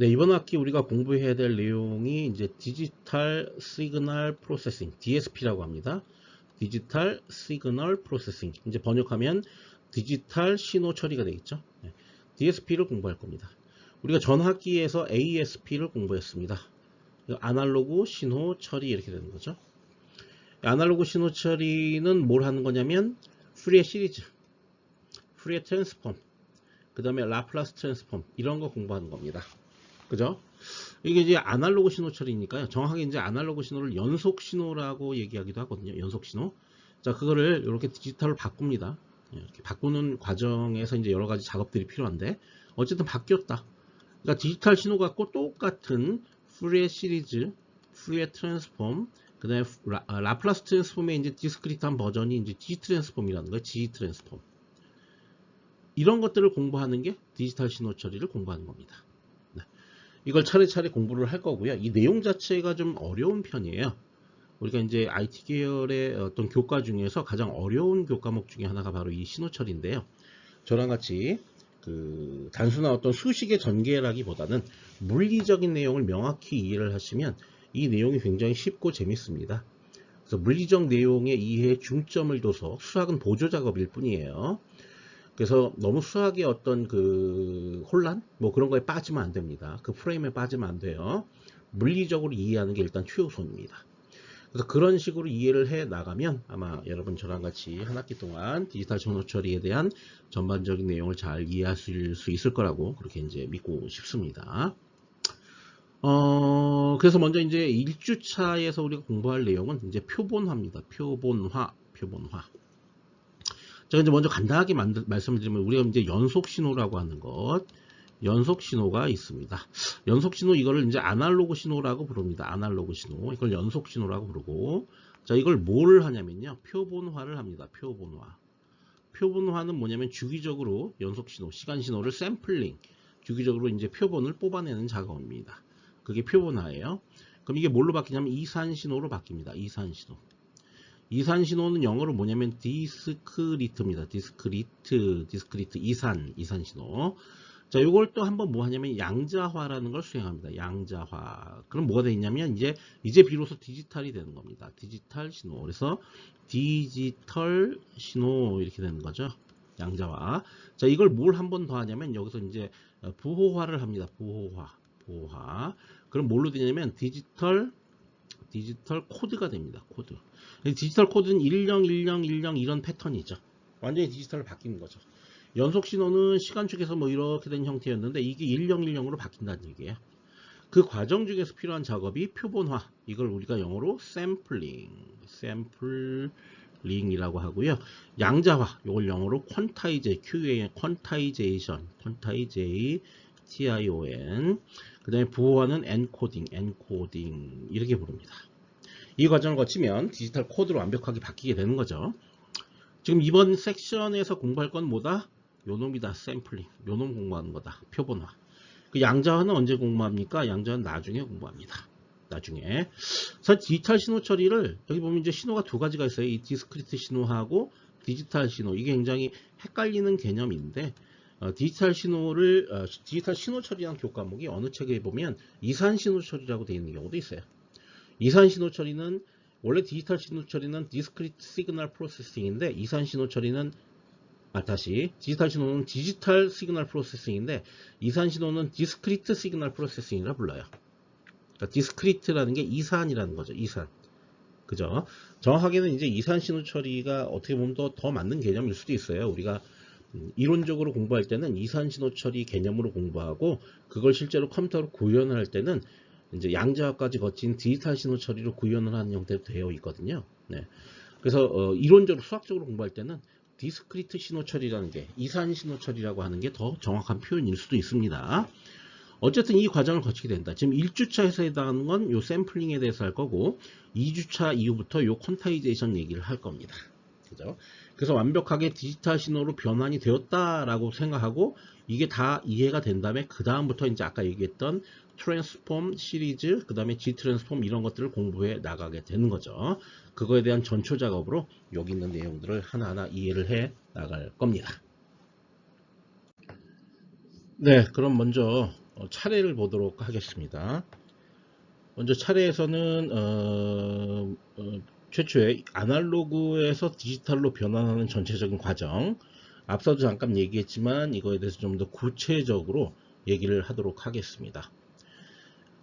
네, 이번 학기 우리가 공부해야 될 내용이 이제 디지털 시그널 프로세싱, DSP라고 합니다. 디지털 시그널 프로세싱. 이제 번역하면 디지털 신호 처리가 되겠죠. 네, DSP를 공부할 겁니다. 우리가 전 학기에서 ASP를 공부했습니다. 아날로그 신호 처리 이렇게 되는 거죠. 아날로그 신호 처리는 뭘 하는 거냐면 푸리에 시리즈, 푸리에 트랜스폼, 그 다음에 라플라스 트랜스폼 이런 거 공부하는 겁니다. 그죠? 이게 이제 아날로그 신호 처리니까요. 정확하게 이제 아날로그 신호를 연속 신호라고 얘기하기도 하거든요. 연속 신호. 자, 그거를 이렇게 디지털로 바꿉니다. 이렇게 바꾸는 과정에서 이제 여러 가지 작업들이 필요한데, 어쨌든 바뀌었다. 그러니까 디지털 신호가 꼭 똑같은 푸리에 시리즈, 푸리에 트랜스폼, 그 다음에 라플라스 트랜스폼의 이제 디스크리트한 버전이 이제 G 트랜스폼이라는 거예요. G 트랜스폼. 이런 것들을 공부하는 게 디지털 신호 처리를 공부하는 겁니다. 이걸 차례차례 공부를 할 거고요. 이 내용 자체가 좀 어려운 편이에요. 우리가 이제 IT 계열의 어떤 교과 중에서 가장 어려운 교과목 중에 하나가 바로 이 신호처리인데요. 저랑 같이 그 단순한 어떤 수식의 전개라기보다는 물리적인 내용을 명확히 이해를 하시면 이 내용이 굉장히 쉽고 재밌습니다. 그래서 물리적 내용의 이해에 중점을 둬서 수학은 보조 작업일 뿐이에요. 그래서 너무 수학의 어떤 그 혼란? 뭐 그런 거에 빠지면 안 됩니다. 그 프레임에 빠지면 안 돼요. 물리적으로 이해하는 게 일단 최우선입니다. 그래서 그런 식으로 이해를 해 나가면 아마 여러분 저랑 같이 한 학기 동안 디지털 신호 처리에 대한 전반적인 내용을 잘 이해하실 수 있을 거라고 그렇게 이제 믿고 싶습니다. 그래서 먼저 이제 1주차에서 우리가 공부할 내용은 이제 표본화입니다. 표본화. 제가 이제 먼저 간단하게 말씀을 드리면 우리가 이제 연속 신호라고 하는 것, 연속 신호가 있습니다. 연속 신호 이거를 이제 아날로그 신호라고 부릅니다. 아날로그 신호. 이걸 연속 신호라고 부르고, 자, 이걸 뭘 하냐면요. 표본화를 합니다. 표본화. 표본화는 뭐냐면 주기적으로 연속 신호, 시간 신호를 샘플링, 주기적으로 이제 표본을 뽑아내는 작업입니다. 그게 표본화예요. 그럼 이게 뭘로 바뀌냐면 이산 신호로 바뀝니다. 이산 신호. 이산 신호는 영어로 뭐냐면 디스크리트입니다. 디스크리트, 이산 신호. 자, 요걸 또 한번 뭐 하냐면 양자화라는 걸 수행합니다. 양자화. 그럼 뭐가 되냐면 이제 비로소 디지털이 되는 겁니다. 디지털 신호. 그래서 디지털 신호 이렇게 되는 거죠. 양자화. 자, 이걸 뭘 한 번 더 하냐면 여기서 이제 부호화를 합니다. 부호화. 그럼 뭘로 되냐면 디지털 코드가 됩니다. 코드. 디지털 코드는 101010 이런 패턴이죠. 완전히 디지털로 바뀌는 거죠. 연속 신호는 시간축에서 뭐 이렇게 된 형태였는데 이게 1010으로 바뀐다는 얘기예요. 그 과정 중에서 필요한 작업이 표본화. 이걸 우리가 영어로 샘플링이라고 하고요. 양자화. 이걸 영어로 퀀타이제이션. 그 다음에 부호화는 엔코딩 이렇게 부릅니다. 이 과정을 거치면 디지털 코드로 완벽하게 바뀌게 되는 거죠. 지금 이번 섹션에서 공부할 건 뭐다? 요놈이다. 샘플링. 요놈 공부하는 거다. 표본화. 그 양자화는 언제 공부합니까? 양자화는 나중에 공부합니다. 나중에. 그래서 디지털 신호 처리를 여기 보면 이제 신호가 두 가지가 있어요. 이 디스크리트 신호하고 디지털 신호. 이게 굉장히 헷갈리는 개념인데 디지털 신호 처리라는 교과목이 어느 책에 보면 이산 신호 처리라고 되어 있는 경우도 있어요. 이산 신호 처리는 원래 디지털 신호 처리는 디스크리트 시그널 프로세싱인데 디지털 신호는 디지털 시그널 프로세싱인데 이산 신호는 디스크리트 시그널 프로세싱이라 불러요. 그러니까 디스크리트라는 게 이산이라는 거죠. 이산. 그죠? 정확하게는 이제 이산 신호 처리가 어떻게 보면 더 맞는 개념일 수도 있어요. 우리가 이론적으로 공부할 때는 이산 신호 처리 개념으로 공부하고 그걸 실제로 컴퓨터로 구현을 할 때는 이제 양자화까지 거친 디지털 신호 처리로 구현을 하는 형태로 되어 있거든요. 네. 그래서 이론적으로 수학적으로 공부할 때는 디스크리트 신호 처리라는 게 이산 신호 처리라고 하는 게 더 정확한 표현일 수도 있습니다. 어쨌든 이 과정을 거치게 된다. 지금 1주차에서 해당하는 건 요 샘플링에 대해서 할 거고 2주차 이후부터 요 퀀타이제이션 얘기를 할 겁니다. 그죠? 그래서 완벽하게 디지털 신호로 변환이 되었다라고 생각하고 이게 다 이해가 된 다음에 그 다음부터 이제 아까 얘기했던 트랜스폼 시리즈, 그 다음에 G 트랜스폼 이런 것들을 공부해 나가게 되는 거죠. 그거에 대한 전초 작업으로 여기 있는 내용들을 하나하나 이해를 해 나갈 겁니다. 네, 그럼 먼저 차례를 보도록 하겠습니다. 먼저 차례에서는 최초의 아날로그에서 디지털로 변환하는 전체적인 과정, 앞서도 잠깐 얘기했지만 이거에 대해서 좀 더 구체적으로 얘기를 하도록 하겠습니다.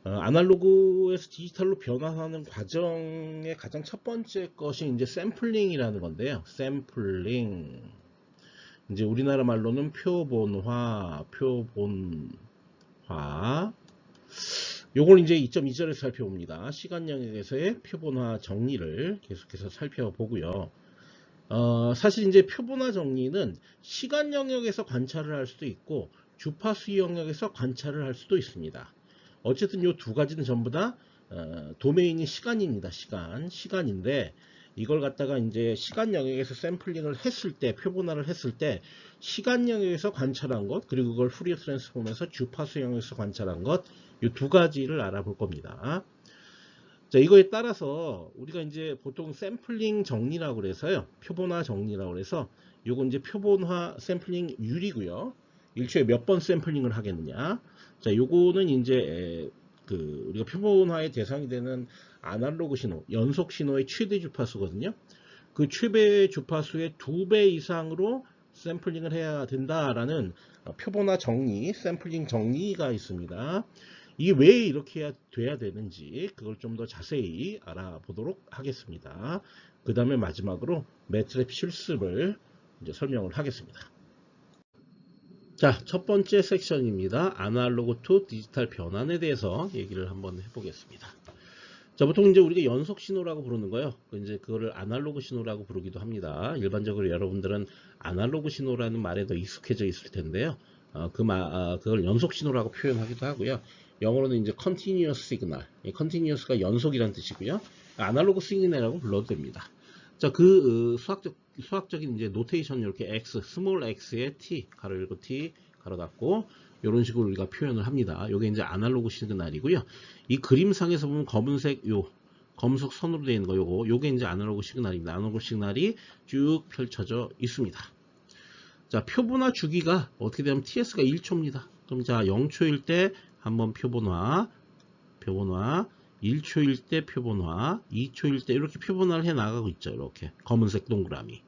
아날로그에서 디지털로 변환하는 과정의 가장 첫 번째 것이 이제 샘플링이라는 건데요. 샘플링. 이제 우리나라 말로는 표본화. 요걸 이제 2.2절에서 살펴봅니다. 시간 영역에서의 표본화 정리를 계속해서 살펴보고요. 사실 이제 표본화 정리는 시간 영역에서 관찰을 할 수도 있고 주파수 영역에서 관찰을 할 수도 있습니다. 어쨌든 이 두 가지는 전부 다 도메인이 시간입니다. 시간인데 이걸 갖다가 이제 시간 영역에서 샘플링을 했을 때, 표본화를 했을 때 시간 영역에서 관찰한 것, 그리고 그걸 푸리어 트랜스폼에서 주파수 영역에서 관찰한 것, 이 두 가지를 알아볼 겁니다. 자, 이거에 따라서 우리가 이제 보통 샘플링 정리라고 그래서요, 표본화 정리라고 그래서 요건 이제 표본화 샘플링 율이고요. 1초에 몇 번 샘플링을 하겠느냐. 자, 요거는 이제 우리가 표본화의 대상이 되는 아날로그 신호, 연속 신호의 최대 주파수거든요. 그 최대 주파수의 2배 이상으로 샘플링을 해야 된다라는 표본화 정리, 샘플링 정리가 있습니다. 이게 왜 이렇게 돼야 되는지 그걸 좀 더 자세히 알아보도록 하겠습니다. 그 다음에 마지막으로 매트랩 실습을 이제 설명을 하겠습니다. 자, 첫 번째 섹션입니다. 아날로그 투 디지털 변환에 대해서 얘기를 한번 해보겠습니다. 자, 보통 이제 우리가 연속 신호라고 부르는 거요. 이제 그거를 아날로그 신호라고 부르기도 합니다. 일반적으로 여러분들은 아날로그 신호라는 말에 더 익숙해져 있을 텐데요. 그걸 연속 신호라고 표현하기도 하고요. 영어로는 이제 continuous signal. continuous가 연속이라는 뜻이고요. 아날로그 시그널이라고 불러도 됩니다. 자, 수학적인 이제 노테이션 이렇게 x, 스몰 x에 t, 가로 열고 t, 가로 닫고 이런 식으로 우리가 표현을 합니다. 이게 이제 아날로그 시그널이고요. 이 그림상에서 보면 검은색 검은색 선으로 되어 있는 거 요게 이제 아날로그 시그널입니다. 아날로그 시그널이 쭉 펼쳐져 있습니다. 자, 표본화 주기가 어떻게 되면 ts가 1초입니다. 그럼 자, 0초일 때 한번 표본화, 1초일 때 표본화, 2초일 때 이렇게 표본화를 해 나가고 있죠. 이렇게 검은색 동그라미.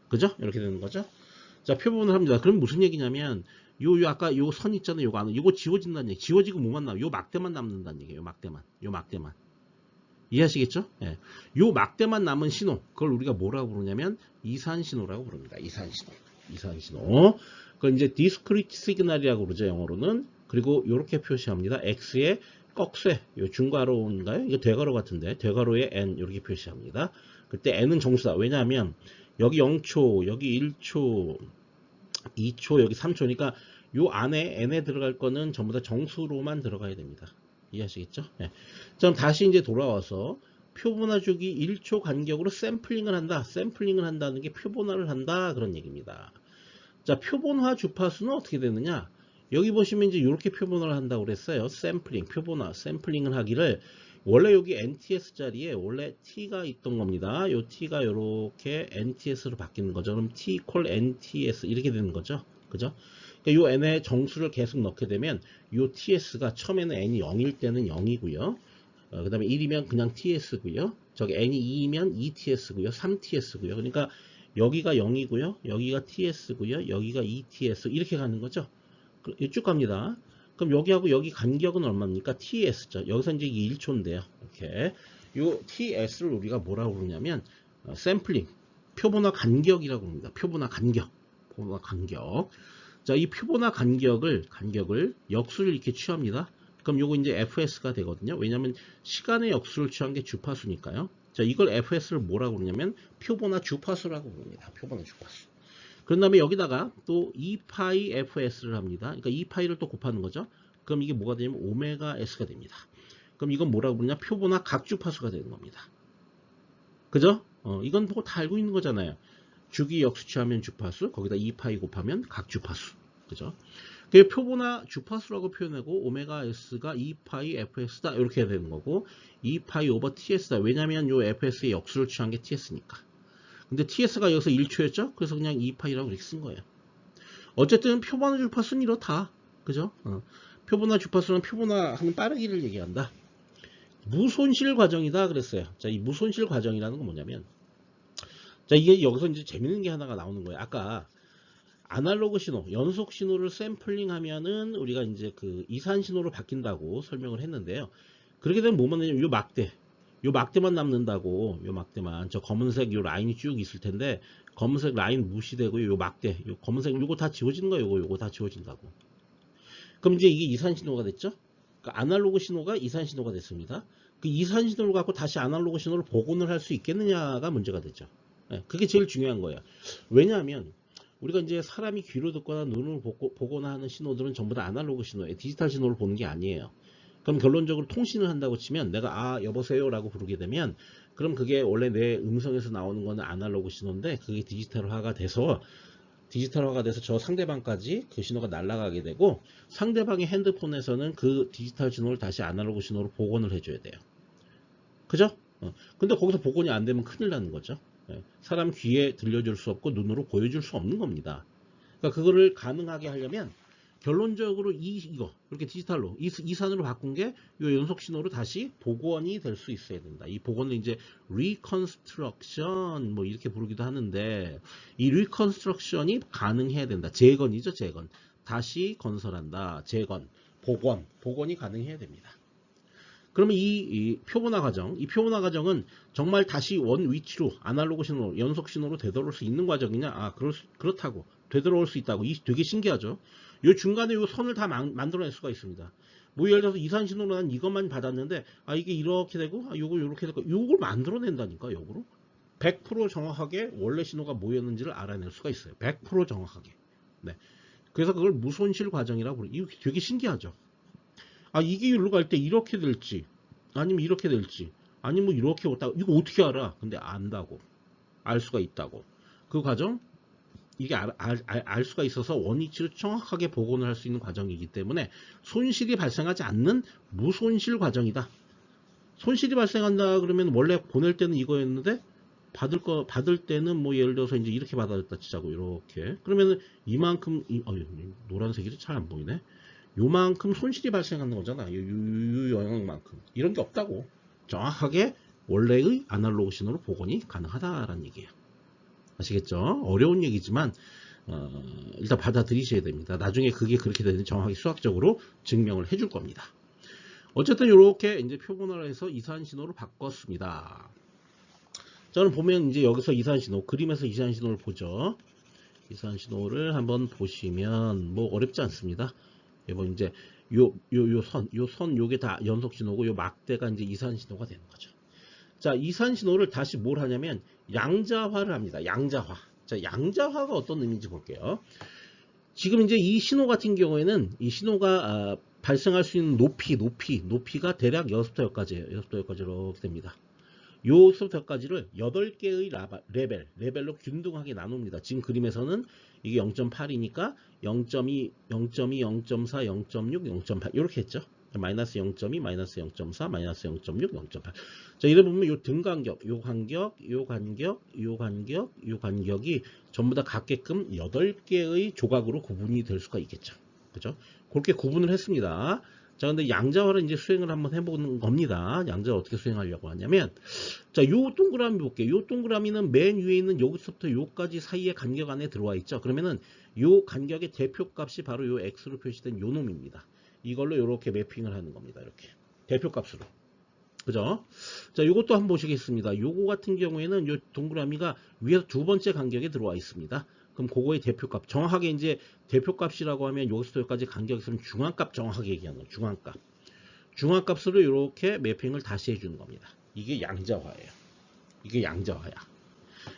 그죠? 이렇게 되는 거죠. 자, 표본을 합니다. 그럼 무슨 얘기냐면 아까 요 선 있잖아요. 요거 안에 요거 지워진다는 얘기. 지워지고 뭐만 남아? 요 막대만 남는다는 얘기예요. 요 막대만. 이해하시겠죠? 예. 요 막대만 남은 신호. 그걸 우리가 뭐라고 부르냐면 이산 신호라고 부릅니다. 이산 신호. 그걸 이제 디스크리트 시그널이라고 그러죠. 영어로는. 그리고 요렇게 표시합니다. x의 꺽쇠. 요 중괄호인가요? 이거 대괄호 같은데. 대괄호에 n 이렇게 표시합니다. 그때 n은 정수다. 왜냐하면 여기 0초, 여기 1초, 2초, 여기 3초니까 요 안에 n에 들어갈 거는 전부 다 정수로만 들어가야 됩니다. 이해하시겠죠? 네. 그럼 다시 이제 돌아와서 표본화 주기 1초 간격으로 샘플링을 한다. 샘플링을 한다는 게 표본화를 한다. 그런 얘기입니다. 자, 표본화 주파수는 어떻게 되느냐? 여기 보시면 이제 이렇게 표본화를 한다고 그랬어요. 샘플링, 표본화, 샘플링을 하기를 원래 여기 NTS 자리에 원래 T가 있던 겁니다. 요 T가 이렇게 NTS로 바뀌는 거죠. 그럼 T 콜 NTS 이렇게 되는 거죠. 그죠? 그러니까 요 N에 정수를 계속 넣게 되면 요 TS가 처음에는 N이 0일 때는 0이고요. 그 다음에 1이면 그냥 TS고요. 저기 N이 2이면 2TS고요. 3TS고요. 그러니까 여기가 0이고요. 여기가 TS고요. 여기가 2TS 이렇게 가는 거죠. 쭉 갑니다. 그럼 여기하고 여기 간격은 얼마입니까? TS죠. 여기서 이제 이게 1초인데요. 이렇게. 요 TS를 우리가 뭐라고 부르냐면, 샘플링, 표본화 간격이라고 합니다. 표본화 간격. 자, 이 표본화 간격을 역수를 이렇게 취합니다. 그럼 요거 이제 FS가 되거든요. 왜냐면 시간의 역수를 취한 게 주파수니까요. 자, 이걸 FS를 뭐라고 그러냐면, 표본화 주파수라고 부릅니다. 표본화 주파수. 그런 다음에 여기다가 또 2파이 fs를 합니다. 그러니까 2파이를 또 곱하는 거죠. 그럼 이게 뭐가 되냐면 오메가 s가 됩니다. 그럼 이건 뭐라고 부르냐? 표본화 각주파수가 되는 겁니다. 그죠? 이건 뭐 다 알고 있는 거잖아요. 주기 역수 취하면 주파수, 거기다 2파이 곱하면 각주파수. 그죠? 그 표본화 주파수라고 표현하고 오메가 s가 2파이 fs다 이렇게 해야 되는 거고 2파이 오버 ts다. 왜냐면 요 fs의 역수를 취한 게 ts니까. 근데 TS가 여기서 1초였죠? 그래서 그냥 2파이라고 이렇게 쓴 거예요. 어쨌든 표본화 주파수는 이렇다. 그죠? 표본화 주파수는 표본화하는 빠르기를 얘기한다. 무손실 과정이다 그랬어요. 자, 이 무손실 과정이라는 건 뭐냐면, 자, 이게 여기서 이제 재밌는 게 하나가 나오는 거예요. 아까 아날로그 신호, 연속 신호를 샘플링 하면은 우리가 이제 그 이산 신호로 바뀐다고 설명을 했는데요. 그렇게 되면 뭐만 되냐면 요 막대만 남는다고. 요 막대만, 저 검은색 요 라인이 쭉 있을 텐데 검은색 라인 무시되고 요 막대, 요 검은색 요거 다 지워지는 거예요. 요거 다 지워진다고. 그럼 이제 이게 이산 신호가 됐죠? 그러니까 아날로그 신호가 이산 신호가 됐습니다. 그 이산 신호를 갖고 다시 아날로그 신호를 복원을 할 수 있겠느냐가 문제가 되죠. 네, 그게 제일 중요한 거예요. 왜냐하면 우리가 이제 사람이 귀로 듣거나 눈으로 보거나 하는 신호들은 전부 다 아날로그 신호예요. 디지털 신호를 보는 게 아니에요. 그럼 결론적으로 통신을 한다고 치면 내가 아 여보세요 라고 부르게 되면 그럼 그게 원래 내 음성에서 나오는 거는 아날로그 신호인데 그게 디지털화가 돼서 저 상대방까지 그 신호가 날아가게 되고 상대방의 핸드폰에서는 그 디지털 신호를 다시 아날로그 신호로 복원을 해줘야 돼요. 그죠? 근데 거기서 복원이 안 되면 큰일 나는 거죠. 사람 귀에 들려줄 수 없고 눈으로 보여줄 수 없는 겁니다. 그러니까 그거를 가능하게 하려면 결론적으로 이거 이렇게 디지털로 이산으로 바꾼 게 이 연속 신호로 다시 복원이 될 수 있어야 된다. 이 복원을 이제 reconstruction 뭐 이렇게 부르기도 하는데 이 reconstruction이 가능해야 된다. 재건이죠, 재건. 다시 건설한다. 재건, 복원이 가능해야 됩니다. 그러면 이 표본화 과정은 정말 다시 원 위치로 아날로그 신호, 연속 신호로 되돌아올 수 있는 과정이냐? 아, 그렇다고. 되돌아올 수 있다고. 되게 신기하죠? 요 중간에 요 선을 다 만들어낼 수가 있습니다. 뭐 예를 들어서 이산 신호로 난 이것만 받았는데, 아, 이게 이렇게 되고, 아, 요거 요렇게 되고, 요걸 만들어낸다니까, 요거로. 100% 정확하게 원래 신호가 뭐였는지를 알아낼 수가 있어요. 100% 정확하게. 네. 그래서 그걸 무손실 과정이라고 부르죠. 이거 되게 신기하죠? 아, 이게 일로 갈 때 이렇게 될지, 아니면 이렇게 될지, 아니면 뭐 이렇게 왔다고, 이거 어떻게 알아? 근데 안다고. 알 수가 있다고. 그 과정, 이게 알 수가 있어서 원위치를 정확하게 복원을 할 수 있는 과정이기 때문에 손실이 발생하지 않는 무손실 과정이다. 손실이 발생한다 그러면 원래 보낼 때는 이거였는데, 받을 때는 뭐 예를 들어서 이제 이렇게 받았다 치자고, 이렇게. 그러면은 이만큼, 노란색이 잘 안 보이네. 요만큼 손실이 발생하는 거잖아. 요 영역만큼. 이런 게 없다고. 정확하게 원래의 아날로그 신호로 복원이 가능하다라는 얘기예요. 아시겠죠? 어려운 얘기지만 일단 받아들이셔야 됩니다. 나중에 그게 그렇게 되는 정확히 수학적으로 증명을 해줄 겁니다. 어쨌든 이렇게 이제 표본화를 해서 이산 신호로 바꿨습니다. 저는 보면 이제 여기서 이산 신호, 그림에서 이산 신호를 보죠. 이산 신호를 한번 보시면 뭐 어렵지 않습니다. 이번 이제 요 선 요게 다 연속 신호고 요 막대가 이제 이산 신호가 되는 거죠. 자, 이산 신호를 다시 뭘 하냐면 양자화를 합니다. 양자화. 자, 양자화가 어떤 의미인지 볼게요. 지금 이제 이 신호 같은 경우에는 이 신호가 발생할 수 있는 높이가 대략 6부터 6까지예요. 6부터 6까지 이렇게 됩니다. 요 6부터 6까지를 8개의 레벨로 균등하게 나눕니다. 지금 그림에서는 이게 0.8이니까 0.2, 0.2, 0.4, 0.6, 0.8 이렇게 했죠. 마이너스 0.2, 마이너스 0.4, 마이너스 0.6, 0.8. 자, 이래 보면 요 등간격, 요 간격이 전부 다 같게끔 8개의 조각으로 구분이 될 수가 있겠죠. 그죠? 그렇게 구분을 했습니다. 자, 근데 양자화를 이제 수행을 한번 해보는 겁니다. 양자화 어떻게 수행하려고 하냐면, 자, 요 동그라미 볼게요. 요 동그라미는 맨 위에 있는 여기서부터 요까지 사이의 간격 안에 들어와 있죠. 그러면은 요 간격의 대표값이 바로 요 x로 표시된 요 놈입니다. 이걸로 이렇게 매핑을 하는 겁니다. 이렇게 대표값으로. 그죠? 자, 요것도 한번 보시겠습니다. 요거 같은 경우에는 요 동그라미가 위에서 두 번째 간격에 들어와 있습니다. 그럼 그거의 대표값, 정확하게 이제 대표값이라고 하면 여기서부터 여기까지 간격이 있으면 중앙값 정확하게 얘기하는 거예요. 중앙값으로 이렇게 매핑을 다시 해주는 겁니다. 이게 양자화예요. 이게 양자화야.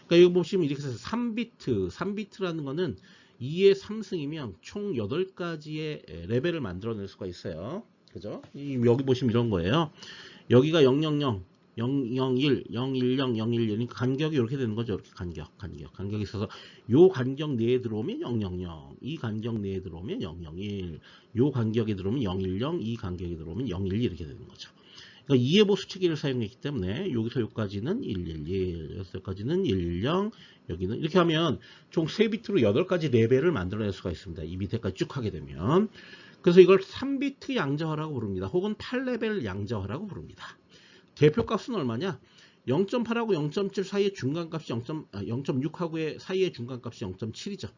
그러니까 여기 보시면 이렇게 해서 3비트라는 거는 2의 3승이면 총 8가지의 레벨을 만들어낼 수가 있어요. 그죠? 여기 보시면 이런 거예요. 여기가 000, 001, 010, 011. 그러니까 간격이 이렇게 되는 거죠. 이렇게 간격이 있어서 요 간격 내에 들어오면 000, 이 간격 내에 들어오면 001, 요 간격에 들어오면 010, 이 간격에 들어오면 012 이렇게 되는 거죠. 그러니까 이해보 수치기를 사용했기 때문에 여기서 여기까지는 111, 여기서까지는 110, 여기는 이렇게 하면 총 3비트로 8가지 레벨을 만들어낼 수가 있습니다. 이 밑에까지 쭉 하게 되면. 그래서 이걸 3비트 양자화라고 부릅니다. 혹은 8레벨 양자화라고 부릅니다. 대표값은 얼마냐? 0.8하고 0.7 사이의 중간값이 0.6하고의 사이의 중간값이 0.7이죠.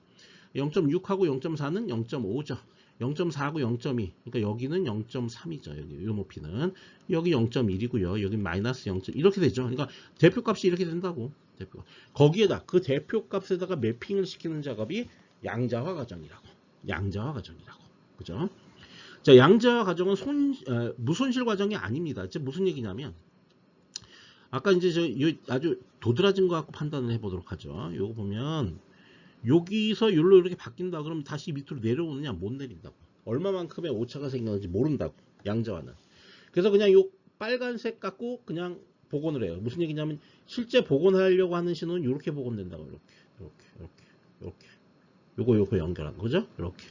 0.6하고 0.4는 0.5죠. 0.4하고 0.2. 그러니까 여기는 0.3이죠. 여기 이 높이는. 여기 0.1이고요. 여기 마이너스 0. 이렇게 되죠. 그러니까 대표값이 이렇게 된다고. 대표. 거기에다 그 대표값에다가 매핑을 시키는 작업이 양자화 과정이라고. 양자화 과정이라고. 그죠? 자, 양자화 과정은 무손실 과정이 아닙니다. 즉 무슨 얘기냐면 아까 이제 아주 도드라진 것 같고 판단을 해보도록 하죠. 요거 보면 여기서 여기로 이렇게 바뀐다 그러면 다시 밑으로 내려오느냐? 못 내린다고. 얼마만큼의 오차가 생겼는지 모른다고. 양자화는. 그래서 그냥 요 빨간색 갖고 그냥 복원을 해요. 무슨 얘기냐면 실제 복원하려고 하는 신호는 이렇게 복원된다고. 이렇게 요거 연결한 거죠. 이렇게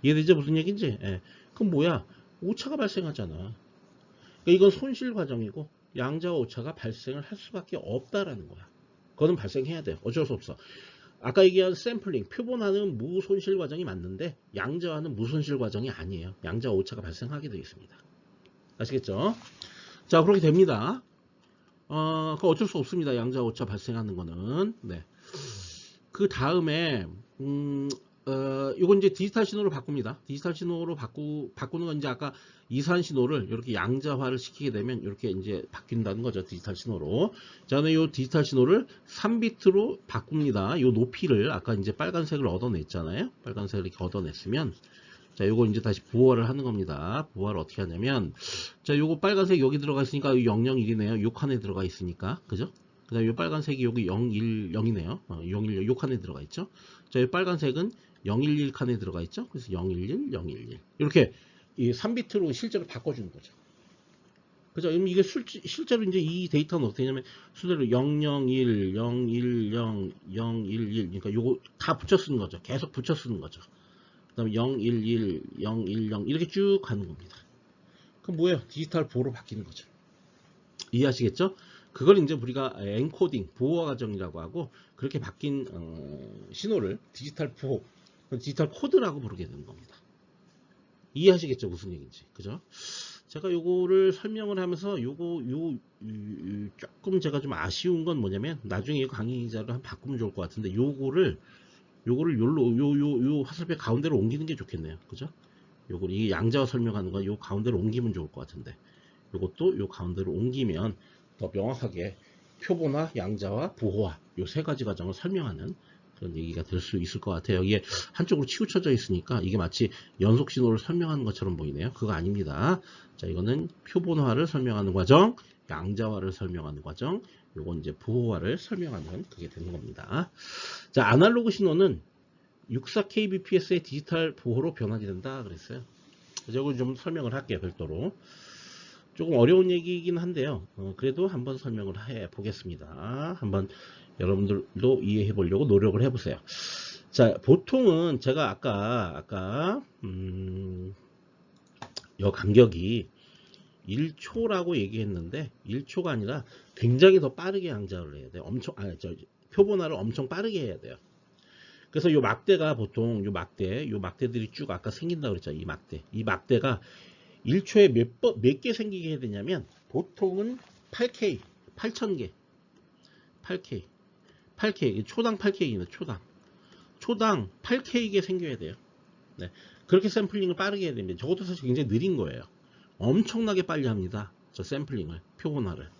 이해되죠? 무슨 얘기인지. 예. 그럼 뭐야? 오차가 발생하잖아. 그러니까 이건 손실 과정이고 양자화 오차가 발생을 할 수밖에 없다라는 거야. 그거는 발생해야 돼요. 어쩔 수 없어. 아까 얘기한 샘플링, 표본화는 무손실 과정이 맞는데 양자화는 무손실 과정이 아니에요. 양자화 오차가 발생하게 되어 있습니다. 아시겠죠? 자, 그렇게 됩니다. 그거 어쩔 수 없습니다. 양자화 오차 발생하는 거는. 네. 그 다음에 요건 이제 디지털 신호로 바꿉니다. 디지털 신호로 바꾸는 건 이제 아까 이산 신호를 이렇게 양자화를 시키게 되면 이렇게 이제 바뀐다는 거죠. 디지털 신호로. 자, 요 디지털 신호를 3비트로 바꿉니다. 요 높이를 아까 이제 빨간색을 얻어냈잖아요. 빨간색을 이렇게 얻어냈으면 자, 요거 이제 다시 부호화를 하는 겁니다. 부호화를 어떻게 하냐면 자, 요거 빨간색 여기 들어가 있으니까 001이네요. 요 칸에 들어가 있으니까. 그죠? 그 다음에 이 빨간색이 여기 010이네요. 011, 요 칸에 들어가 있죠. 자, 이 빨간색은 011 칸에 들어가 있죠. 그래서 011, 011. 이렇게 이 3비트로 실제로 바꿔주는 거죠. 그죠? 이게 실제로 이제 이 데이터는 어떻게 되냐면 순서대로 001, 010, 011. 그러니까 요거 다 붙여 쓰는 거죠. 계속 붙여 쓰는 거죠. 그 다음에 011, 010 이렇게 쭉 가는 겁니다. 그럼 뭐예요? 디지털 보호로 바뀌는 거죠. 이해하시겠죠? 그걸 이제 우리가 엔코딩, 보호화 과정이라고 하고 그렇게 바뀐 신호를 디지털 보호, 디지털 코드라고 부르게 되는 겁니다. 이해하시겠죠? 무슨 얘기인지. 그죠? 제가 요거를 설명을 하면서 조금 제가 좀 아쉬운 건 뭐냐면 나중에 이 강의자를 한번 바꾸면 좋을 것 같은데 요거를 요 화살표 가운데로 옮기는 게 좋겠네요. 그죠? 요걸 이 양자화 설명하는 건 요 가운데로 옮기면 좋을 것 같은데 요것도 요 가운데로 옮기면 더 명확하게 표본화, 양자화, 부호화 요 세 가지 과정을 설명하는 그런 얘기가 될 수 있을 것 같아요. 이게 한쪽으로 치우쳐져 있으니까 이게 마치 연속 신호를 설명하는 것처럼 보이네요. 그거 아닙니다. 자, 이거는 표본화를 설명하는 과정, 양자화를 설명하는 과정, 요건 이제 부호화를 설명하는 그게 되는 겁니다. 자, 아날로그 신호는 64kbps의 디지털 보호로 변환이 된다 그랬어요. 이걸 좀 설명을 할게요. 별도로. 조금 어려운 얘기이긴 한데요. 그래도 한번 설명을 해 보겠습니다. 한번 여러분들도 이해해 보려고 노력을 해 보세요. 자, 보통은 제가 아까 이 간격이 1초라고 얘기했는데 1초가 아니라 굉장히 더 빠르게 양자를 해야 돼요. 표본화를 엄청 빠르게 해야 돼요. 그래서 요 막대가 보통 요 막대들이 쭉 아까 생긴다고 그랬죠. 이 막대가 1초에 몇 개 생기게 해야 되냐면 보통은 8K, 8000개. 8K, 초당 8K입니다. 초당 8K게 생겨야 돼요. 네. 그렇게 샘플링을 빠르게 해야 됩니다. 저것도 사실 굉장히 느린 거예요. 엄청나게 빨리 합니다. 저 샘플링을, 표본화를.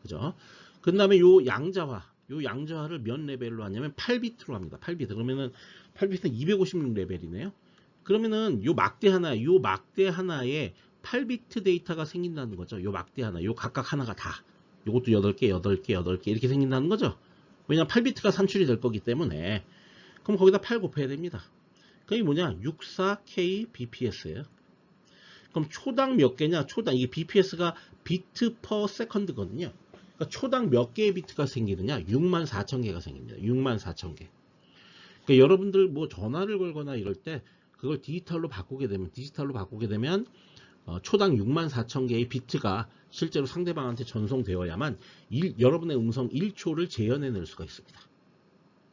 그죠? 그 다음에 요 양자화를 몇 레벨로 하냐면 8비트로 합니다. 8비트. 그러면은 8비트는 256레벨이네요. 그러면은 요 막대 하나에 8비트 데이터가 생긴다는 거죠. 요 막대 하나, 요 각각 하나가 다. 요것도 8개 이렇게 생긴다는 거죠. 왜냐면 8비트가 산출이 될 거기 때문에. 그럼 거기다 8 곱해야 됩니다. 그게 뭐냐? 64kbps예요. 그럼 초당 몇 개냐? 이게 bps가 비트 퍼 세컨드거든요. 그러니까 초당 몇 개의 비트가 생기느냐? 64,000개가 생깁니다. 64,000개. 그러니까 여러분들 뭐 전화를 걸거나 이럴 때 그걸 디지털로 바꾸게 되면 초당 64,000개의 비트가 실제로 상대방한테 전송되어야만 여러분의 음성 1초를 재현해낼 수가 있습니다.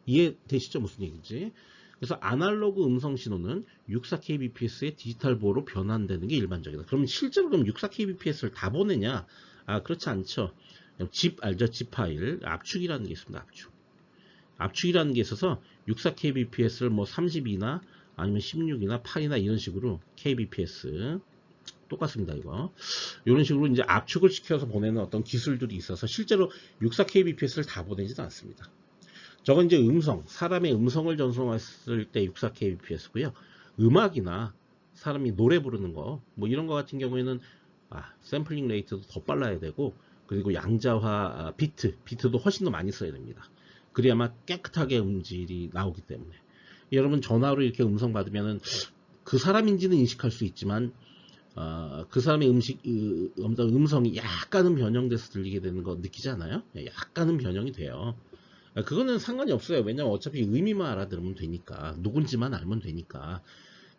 이해되시죠? 무슨 얘기인지. 그래서 아날로그 음성 신호는 64kbps의 디지털 보호로 변환되는 게 일반적이다. 그러면 실제로 그럼 64kbps를 다 보내냐? 아, 그렇지 않죠. 집 알죠? 집 파일 압축이라는 게 있습니다. 압축이라는 게 있어서 64kbps를 뭐 32나 아니면 16이나 8이나 이런 식으로 kbps 똑같습니다. 이거 이런 식으로 이제 압축을 시켜서 보내는 어떤 기술들이 있어서 실제로 64kbps를 다 보내지도 않습니다. 저건 이제 사람의 음성을 전송했을 때 64kbps고요. 음악이나 사람이 노래 부르는 거, 뭐 이런 거 같은 경우에는 샘플링 레이트도 더 빨라야 되고, 그리고 양자화 비트도 훨씬 더 많이 써야 됩니다. 그래야만 깨끗하게 음질이 나오기 때문에. 여러분 전화로 이렇게 음성 받으면은 그 사람인지는 인식할 수 있지만 그 사람의 음성이 약간은 변형돼서 들리게 되는 거 느끼지 않아요? 약간은 변형이 돼요. 그거는 상관이 없어요. 왜냐면 어차피 의미만 알아들으면 되니까. 누군지만 알면 되니까.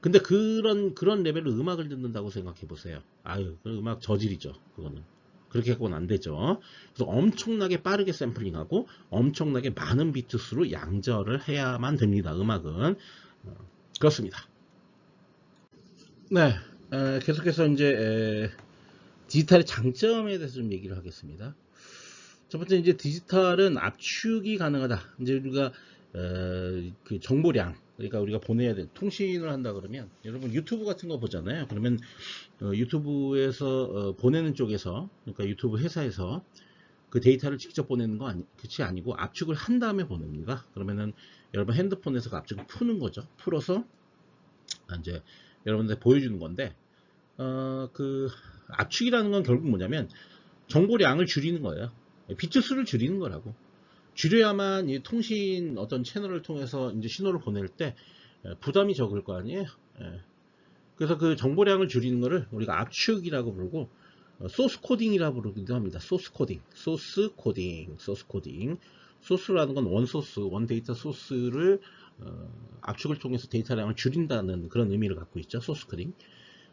근데 그런 레벨로 음악을 듣는다고 생각해 보세요. 아유, 그 음악 저질이죠. 그거는. 그렇게 갖고는 안 되죠. 그래서 엄청나게 빠르게 샘플링하고 엄청나게 많은 비트 수로 양절을 해야만 됩니다. 음악은. 그렇습니다. 네. 계속해서 이제 디지털의 장점에 대해서 좀 얘기를 하겠습니다. 첫 번째 이제 디지털은 압축이 가능하다. 이제 우리가 그 정보량, 그러니까 우리가 보내야 돼 통신을 한다 그러면 여러분 유튜브 같은 거 보잖아요. 그러면 유튜브에서 보내는 쪽에서, 그러니까 유튜브 회사에서 그 데이터를 직접 보내는 거 그치 아니고 압축을 한 다음에 보냅니다. 그러면은 여러분 핸드폰에서 그 압축을 푸는 거죠. 풀어서 이제 여러분들 보여주는 건데 그 압축이라는 건 결국 뭐냐면 정보량을 줄이는 거예요. 비트 수를 줄이는 거라고. 줄여야만 이 통신 어떤 채널을 통해서 이제 신호를 보낼 때 부담이 적을 거 아니에요. 그래서 그 정보량을 줄이는 거를 우리가 압축이라고 부르고 소스 코딩이라고 부르기도 합니다. 소스 코딩. 소스라는 건 원 데이터 소스를 압축을 통해서 데이터량을 줄인다는 그런 의미를 갖고 있죠. 소스 코딩.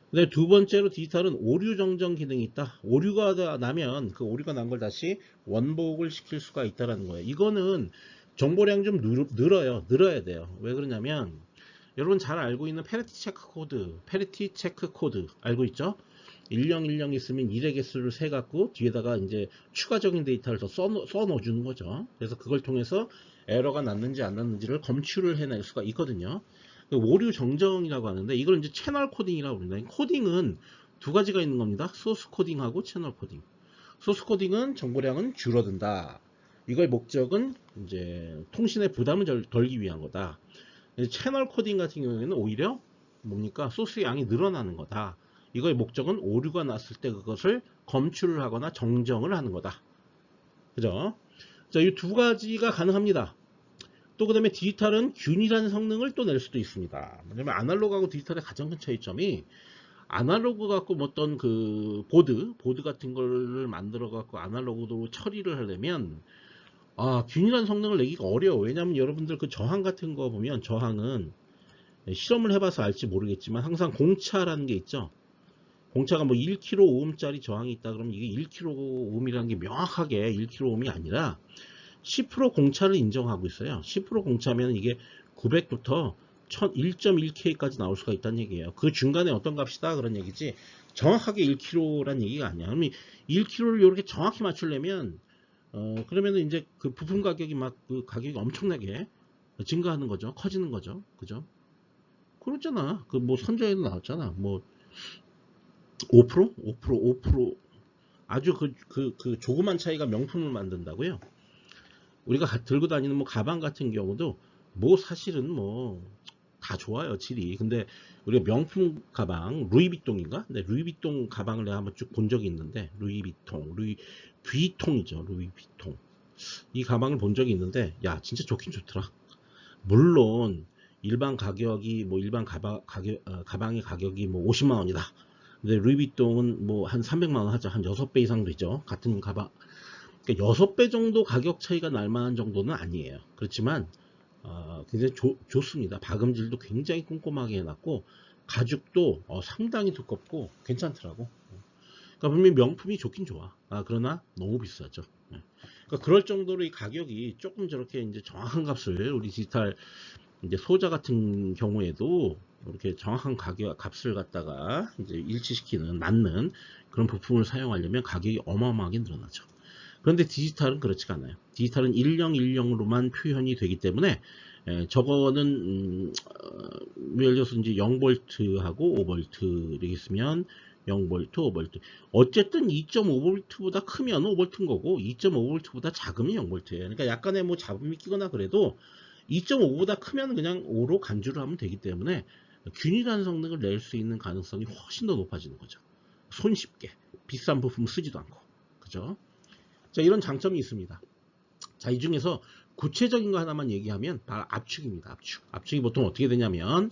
근데 두 번째로 디지털은 오류 정정 기능이 있다. 오류가 나면 그 오류가 난 걸 다시 원복을 시킬 수가 있다라는 거예요. 이거는 정보량 좀 늘어야 돼요. 왜 그러냐면 여러분 잘 알고 있는 페리티 체크 코드 알고 있죠? 1010 있으면 1의 개수를 세 갖고 뒤에다가 이제 추가적인 데이터를 더 써 넣어주는 거죠. 그래서 그걸 통해서 에러가 났는지 안 났는지를 검출을 해낼 수가 있거든요. 오류 정정이라고 하는데 이걸 이제 채널 코딩이라고 부릅니다. 코딩은 두 가지가 있는 겁니다. 소스 코딩하고 채널 코딩. 소스 코딩은 정보량은 줄어든다. 이거의 목적은 이제 통신의 부담을 덜기 위한 거다. 채널 코딩 같은 경우에는 오히려 뭡니까? 소스 양이 늘어나는 거다. 이거의 목적은 오류가 났을 때 그것을 검출을 하거나 정정을 하는 거다. 그죠? 자, 이 두 가지가 가능합니다. 또 그 다음에 디지털은 균일한 성능을 또 낼 수도 있습니다. 왜냐면 아날로그하고 디지털의 가장 큰 차이점이 아날로그 갖고 어떤 그 보드 같은 걸 만들어 갖고 아날로그로 처리를 하려면 균일한 성능을 내기가 어려워. 왜냐면 여러분들 그 저항 같은 거 보면 저항은 실험을 해봐서 알지 모르겠지만 항상 공차라는 게 있죠. 공차가 뭐 1kΩ짜리 저항이 있다 그러면 이게 1kΩ이라는 게 명확하게 1kΩ이 아니라 10% 공차를 인정하고 있어요. 10% 공차면 이게 900부터 1.1K까지 나올 수가 있다는 얘기예요. 그 중간에 어떤 값이다 그런 얘기지 정확하게 1kg란 얘기가 아니야. 그러면 1kg를 이렇게 정확히 맞추려면 그러면은 이제 그 부품 가격이 막 그 가격이 엄청나게 증가하는 거죠. 커지는 거죠. 그죠? 그렇잖아. 그 뭐 선전에도 나왔잖아. 뭐 5%? 5% 아주 그 조그만 차이가 명품을 만든다고요. 우리가 들고 다니는 뭐 가방 같은 경우도 뭐 사실은 뭐 다 좋아요 질이. 근데 우리가 명품 가방 루이비통인가? 네, 루이비통 가방을 내가 한번 쭉 본 적이 있는데 루이비통이죠. 루이비통 이 가방을 본 적이 있는데 야 진짜 좋긴 좋더라. 물론 일반 가격이 뭐 일반 가방의 가격이 뭐 50만 원이다. 근데 루이비통은 뭐 한 300만 원 하죠. 한 6배 이상 되죠. 같은 가방. 그러니까 6배 정도 가격 차이가 날 만한 정도는 아니에요. 그렇지만 굉장히 좋습니다. 박음질도 굉장히 꼼꼼하게 해놨고 가죽도 상당히 두껍고 괜찮더라고. 그러니까 분명히 명품이 좋긴 좋아. 그러나 너무 비싸죠. 그러니까 그럴 정도로 이 가격이 조금 저렇게 이제 정확한 값을 우리 디지털 이제 소자 같은 경우에도 이렇게 정확한 값을 갖다가 이제 일치시키는, 맞는 그런 부품을 사용하려면 가격이 어마어마하게 늘어나죠. 그런데 디지털은 그렇지가 않아요. 디지털은 1010으로만 표현이 되기 때문에 저거는 예를 들어서 이제 0V하고 5V 이렇게 있으면 0V, 5V. 어쨌든 2.5V보다 크면 5V인 거고 2.5V보다 작으면 0V예요. 그러니까 약간의 뭐 잡음이 끼거나 그래도 2.5보다 크면 그냥 5로 간주를 하면 되기 때문에 균일한 성능을 낼 수 있는 가능성이 훨씬 더 높아지는 거죠. 손쉽게 비싼 부품 쓰지도 않고, 그죠? 자, 이런 장점이 있습니다. 자, 이 중에서 구체적인 거 하나만 얘기하면 바로 압축입니다. 압축이 보통 어떻게 되냐면,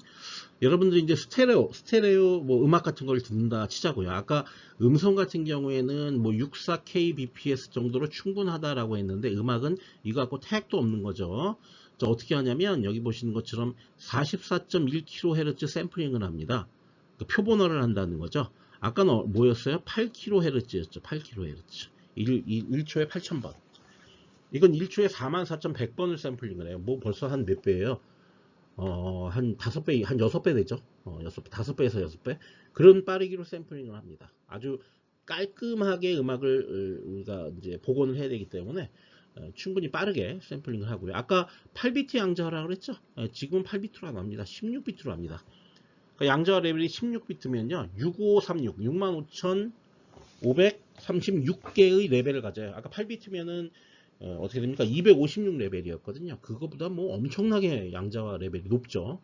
여러분들이 이제 스테레오 뭐 음악 같은 걸 듣는다 치자고요. 아까 음성 같은 경우에는 뭐 64kbps 정도로 충분하다라고 했는데, 음악은 이거 갖고 택도 없는 거죠. 자, 어떻게 하냐면 여기 보시는 것처럼 44.1kHz 샘플링을 합니다. 그 표본화를 한다는 거죠. 아까는 뭐였어요? 8kHz였죠. 8kHz. 1초에 8,000번. 이건 1초에 44,100번을 샘플링을 해요. 뭐 벌써 한 몇 배예요? 한 5배, 한 6배 되죠? 5배에서 6배. 그런 빠르기로 샘플링을 합니다. 아주 깔끔하게 음악을 우리가 이제 복원을 해야 되기 때문에 충분히 빠르게 샘플링을 하고요. 아까 8비트 양자화라고 그랬죠? 지금은 8비트로 안 합니다. 16비트로 합니다. 그러니까 양자화 레벨이 16비트면요. 6536, 65,536개의 레벨을 가져요. 아까 8비트면은 어떻게 됩니까? 256 레벨이었거든요. 그거보다 뭐 엄청나게 양자화 레벨이 높죠.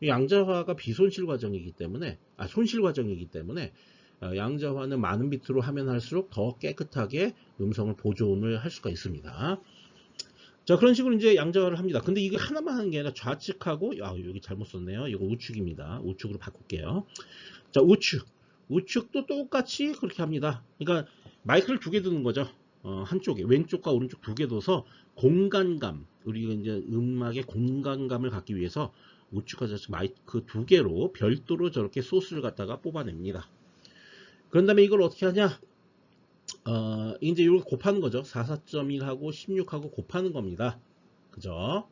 양자화가 비손실 과정이기 때문에, 손실 과정이기 때문에 양자화는 많은 비트로 하면 할수록 더 깨끗하게 음성을 보존을 할 수가 있습니다. 자, 그런 식으로 이제 양자화를 합니다. 근데 이게 하나만 하는 게 아니라 좌측하고, 여기 잘못 썼네요. 이거 우측입니다. 우측으로 바꿀게요. 자, 우측도 똑같이 그렇게 합니다. 그러니까 마이크를 두 개 두는 거죠. 한쪽에 왼쪽과 오른쪽 두 개 둬서 공간감, 우리가 이제 음악의 공간감을 갖기 위해서 우측과 좌측 마이크 두 개로 별도로 저렇게 소스를 갖다가 뽑아냅니다. 그런 다음에 이걸 어떻게 하냐? 이제 이렇게 곱하는 거죠. 44.1하고 16하고 곱하는 겁니다. 그죠?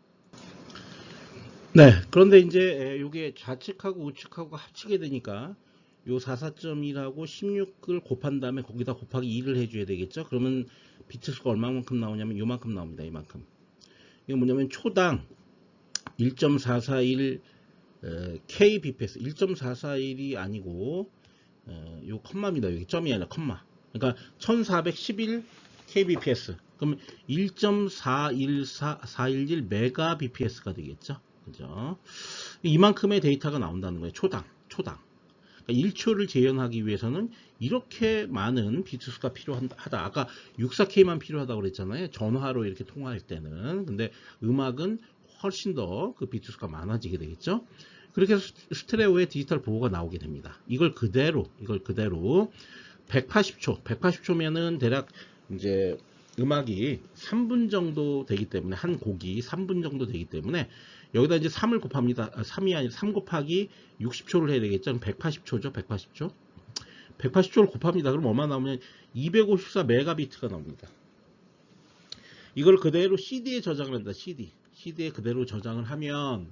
네. 그런데 이제 이게 좌측하고 우측하고 합치게 되니까 요 44.1하고 16을 곱한 다음에 거기다 곱하기 2를 해줘야 되겠죠. 그러면 비트 수가 얼마만큼 나오냐면 요만큼 나옵니다. 이만큼. 이게 뭐냐면 초당 1.441 kbps, 1.441이 아니고 요 컴마입니다. 여기 점이 아니라 컴마. 그러니까 1411 kbps. 그럼 1.411 megabps가 되겠죠. 그죠? 이만큼의 데이터가 나온다는 거예요. 초당. 그러니까 1초를 재현하기 위해서는 이렇게 많은 비트 수가 필요하다. 아까 64K만 필요하다고 그랬잖아요. 전화로 이렇게 통화할 때는. 근데 음악은 훨씬 더 그 비트 수가 많아지게 되겠죠. 그렇게 해서 스테레오의 디지털 보호가 나오게 됩니다. 이걸 그대로 180초면은 대략 이제 음악이 3분 정도 되기 때문에, 한 곡이 3분 정도 되기 때문에 여기다 이제 3을 곱합니다. 3이 아니라 3 곱하기 60초를 해야 되겠죠. 180초죠. 180초를 곱합니다. 그럼 얼마 나오면 254 메가비트가 나옵니다. 이걸 그대로 CD에 저장을 한다. CD에 그대로 저장을 하면,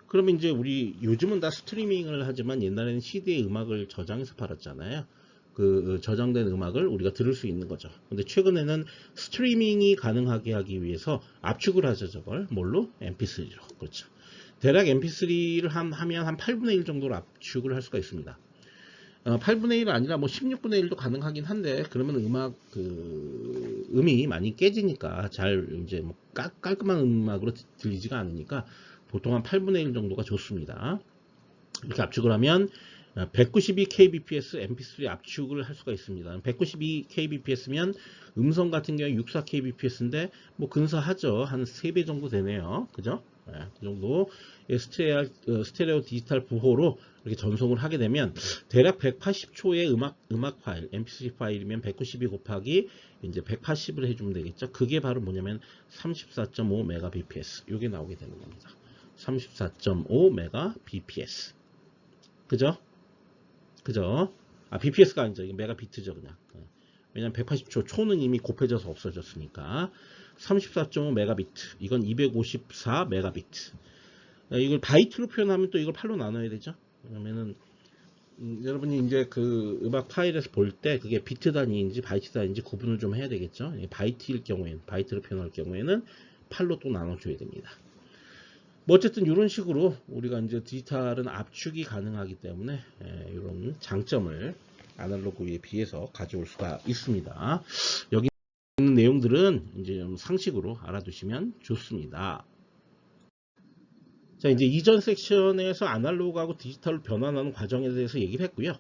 그러면 이제 우리 요즘은 다 스트리밍을 하지만 옛날에는 CD에 음악을 저장해서 팔았잖아요. 그 저장된 음악을 우리가 들을 수 있는 거죠. 근데 최근에는 스트리밍이 가능하게 하기 위해서 압축을 하죠. 저걸 뭘로? MP3로. 그렇죠. 대략 MP3를 하면 한 8분의 1 정도로 압축을 할 수가 있습니다. 8분의 1은 아니라 뭐 16분의 1도 가능하긴 한데, 그러면 음악 음이 많이 깨지니까 잘 이제 뭐 깔끔한 음악으로 들리지가 않으니까 보통 한 8분의 1 정도가 좋습니다. 이렇게 압축을 하면 192kbps mp3 압축을 할 수가 있습니다. 192kbps면 음성 같은 경우 64kbps인데 뭐 근사하죠. 한 3배 정도 되네요. 그죠? 그 정도 스테레오 디지털 부호로 이렇게 전송을 하게 되면 대략 180초의 음악 파일, mp3 파일이면 192 곱하기 이제 180을 해주면 되겠죠. 그게 바로 뭐냐면 34.5 메가bps. 이게 나오게 되는 겁니다. 34.5 메가bps. 그죠? bps가 아니죠. 이게 메가비트죠, 그냥. 왜냐면 180초, 초는 이미 곱해져서 없어졌으니까. 34.5 메가비트. 이건 254 메가비트. 이걸 바이트로 표현하면 또 이걸 8로 나눠야 되죠. 그러면은 여러분이 이제 그 음악 파일에서 볼 때 그게 비트 단위인지 바이트 단위인지 구분을 좀 해야 되겠죠. 바이트일 경우에는, 바이트로 표현할 경우에는 8로 또 나눠줘야 됩니다. 뭐 어쨌든 이런 식으로 우리가 이제 디지털은 압축이 가능하기 때문에 이런 장점을 아날로그에 비해서 가져올 수가 있습니다. 여기 있는 내용들은 이제 좀 상식으로 알아두시면 좋습니다. 자, 이제 이전 섹션에서 아날로그하고 디지털로 변환하는 과정에 대해서 얘기를 했고요.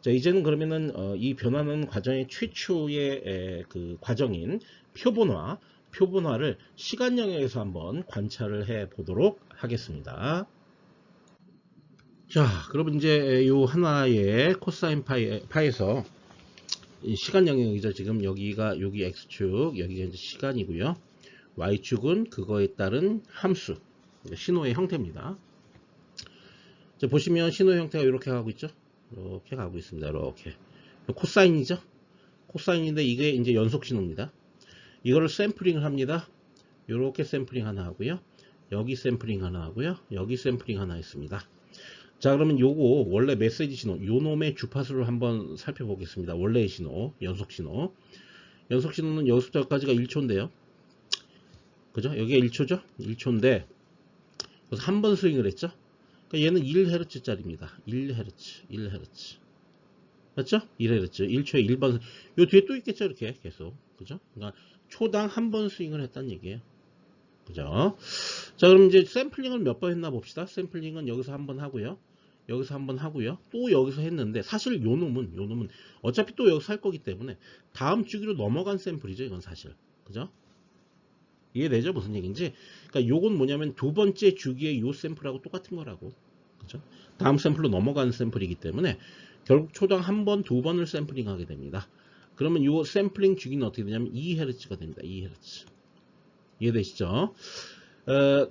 자, 이제는 그러면은 이 변환하는 과정의 최초의 그 과정인 표본화를 시간 영역에서 한번 관찰을 해 보도록 하겠습니다. 자, 그럼 이제 요 하나의 코사인 파에서 시간 영역이죠. 지금 여기가 여기 x축, 여기가 이제 시간이고요. y축은 그거에 따른 함수, 신호의 형태입니다. 자, 보시면 신호 형태가 이렇게 가고 있죠. 이렇게 가고 있습니다. 이렇게 코사인이죠. 코사인인데 이게 이제 연속 신호입니다. 이거를 샘플링을 합니다. 이렇게 샘플링 하나 하고요. 여기 샘플링 하나 하고요. 여기 샘플링 하나 있습니다. 자, 그러면 요거 원래 메시지 신호, 요 놈의 주파수를 한번 살펴보겠습니다. 원래의 신호, 연속 신호. 연속 신호는 여기서부터 여기까지가 1초인데요. 그죠? 여기가 1초죠? 1초인데 그래서 한 번 스윙을 했죠? 그러니까 얘는 1Hz짜리입니다. 1Hz. 맞죠? 1Hz. 1초에 1번. 요 뒤에 또 있겠죠? 이렇게 계속. 그죠? 그러니까 초당 한 번 스윙을 했다는 얘기예요. 그죠? 자, 그럼 이제 샘플링을 몇 번 했나 봅시다. 샘플링은 여기서 한 번 하고요. 여기서 한 번 하고요. 또 여기서 했는데 사실 요 놈은 어차피 또 여기서 할 거기 때문에 다음 주기로 넘어간 샘플이죠. 이건 사실. 그죠? 이해되죠? 무슨 얘기인지. 그러니까 요건 뭐냐면 두 번째 주기의 요 샘플하고 똑같은 거라고. 그죠? 다음 샘플로 넘어가는 샘플이기 때문에 결국 초당 한 번, 두 번을 샘플링 하게 됩니다. 그러면 요 샘플링 주기는 어떻게 되냐면 2Hz가 됩니다. 2Hz. 이해되시죠?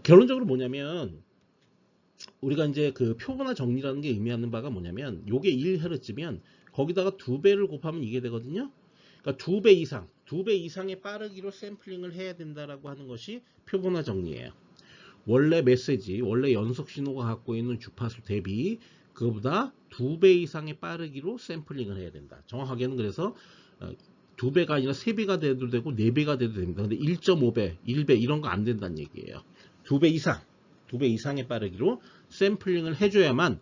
결론적으로 뭐냐면 우리가 이제 그 표본화 정리라는 게 의미하는 바가 뭐냐면 요게 1Hz면 거기다가 2배를 곱하면 이게 되거든요. 그러니까 2배 이상의 빠르기로 샘플링을 해야 된다라고 하는 것이 표본화 정리예요. 원래 메시지, 원래 연속 신호가 갖고 있는 주파수 대비 그거보다 2배 이상의 빠르기로 샘플링을 해야 된다. 정확하게는 그래서 2배가 아니라 3배가 돼도 되고 4배가 돼도 됩니다. 근데 1.5배, 1배 이런 거 안 된다는 얘기예요. 2배 이상의 빠르기로 샘플링을 해줘야만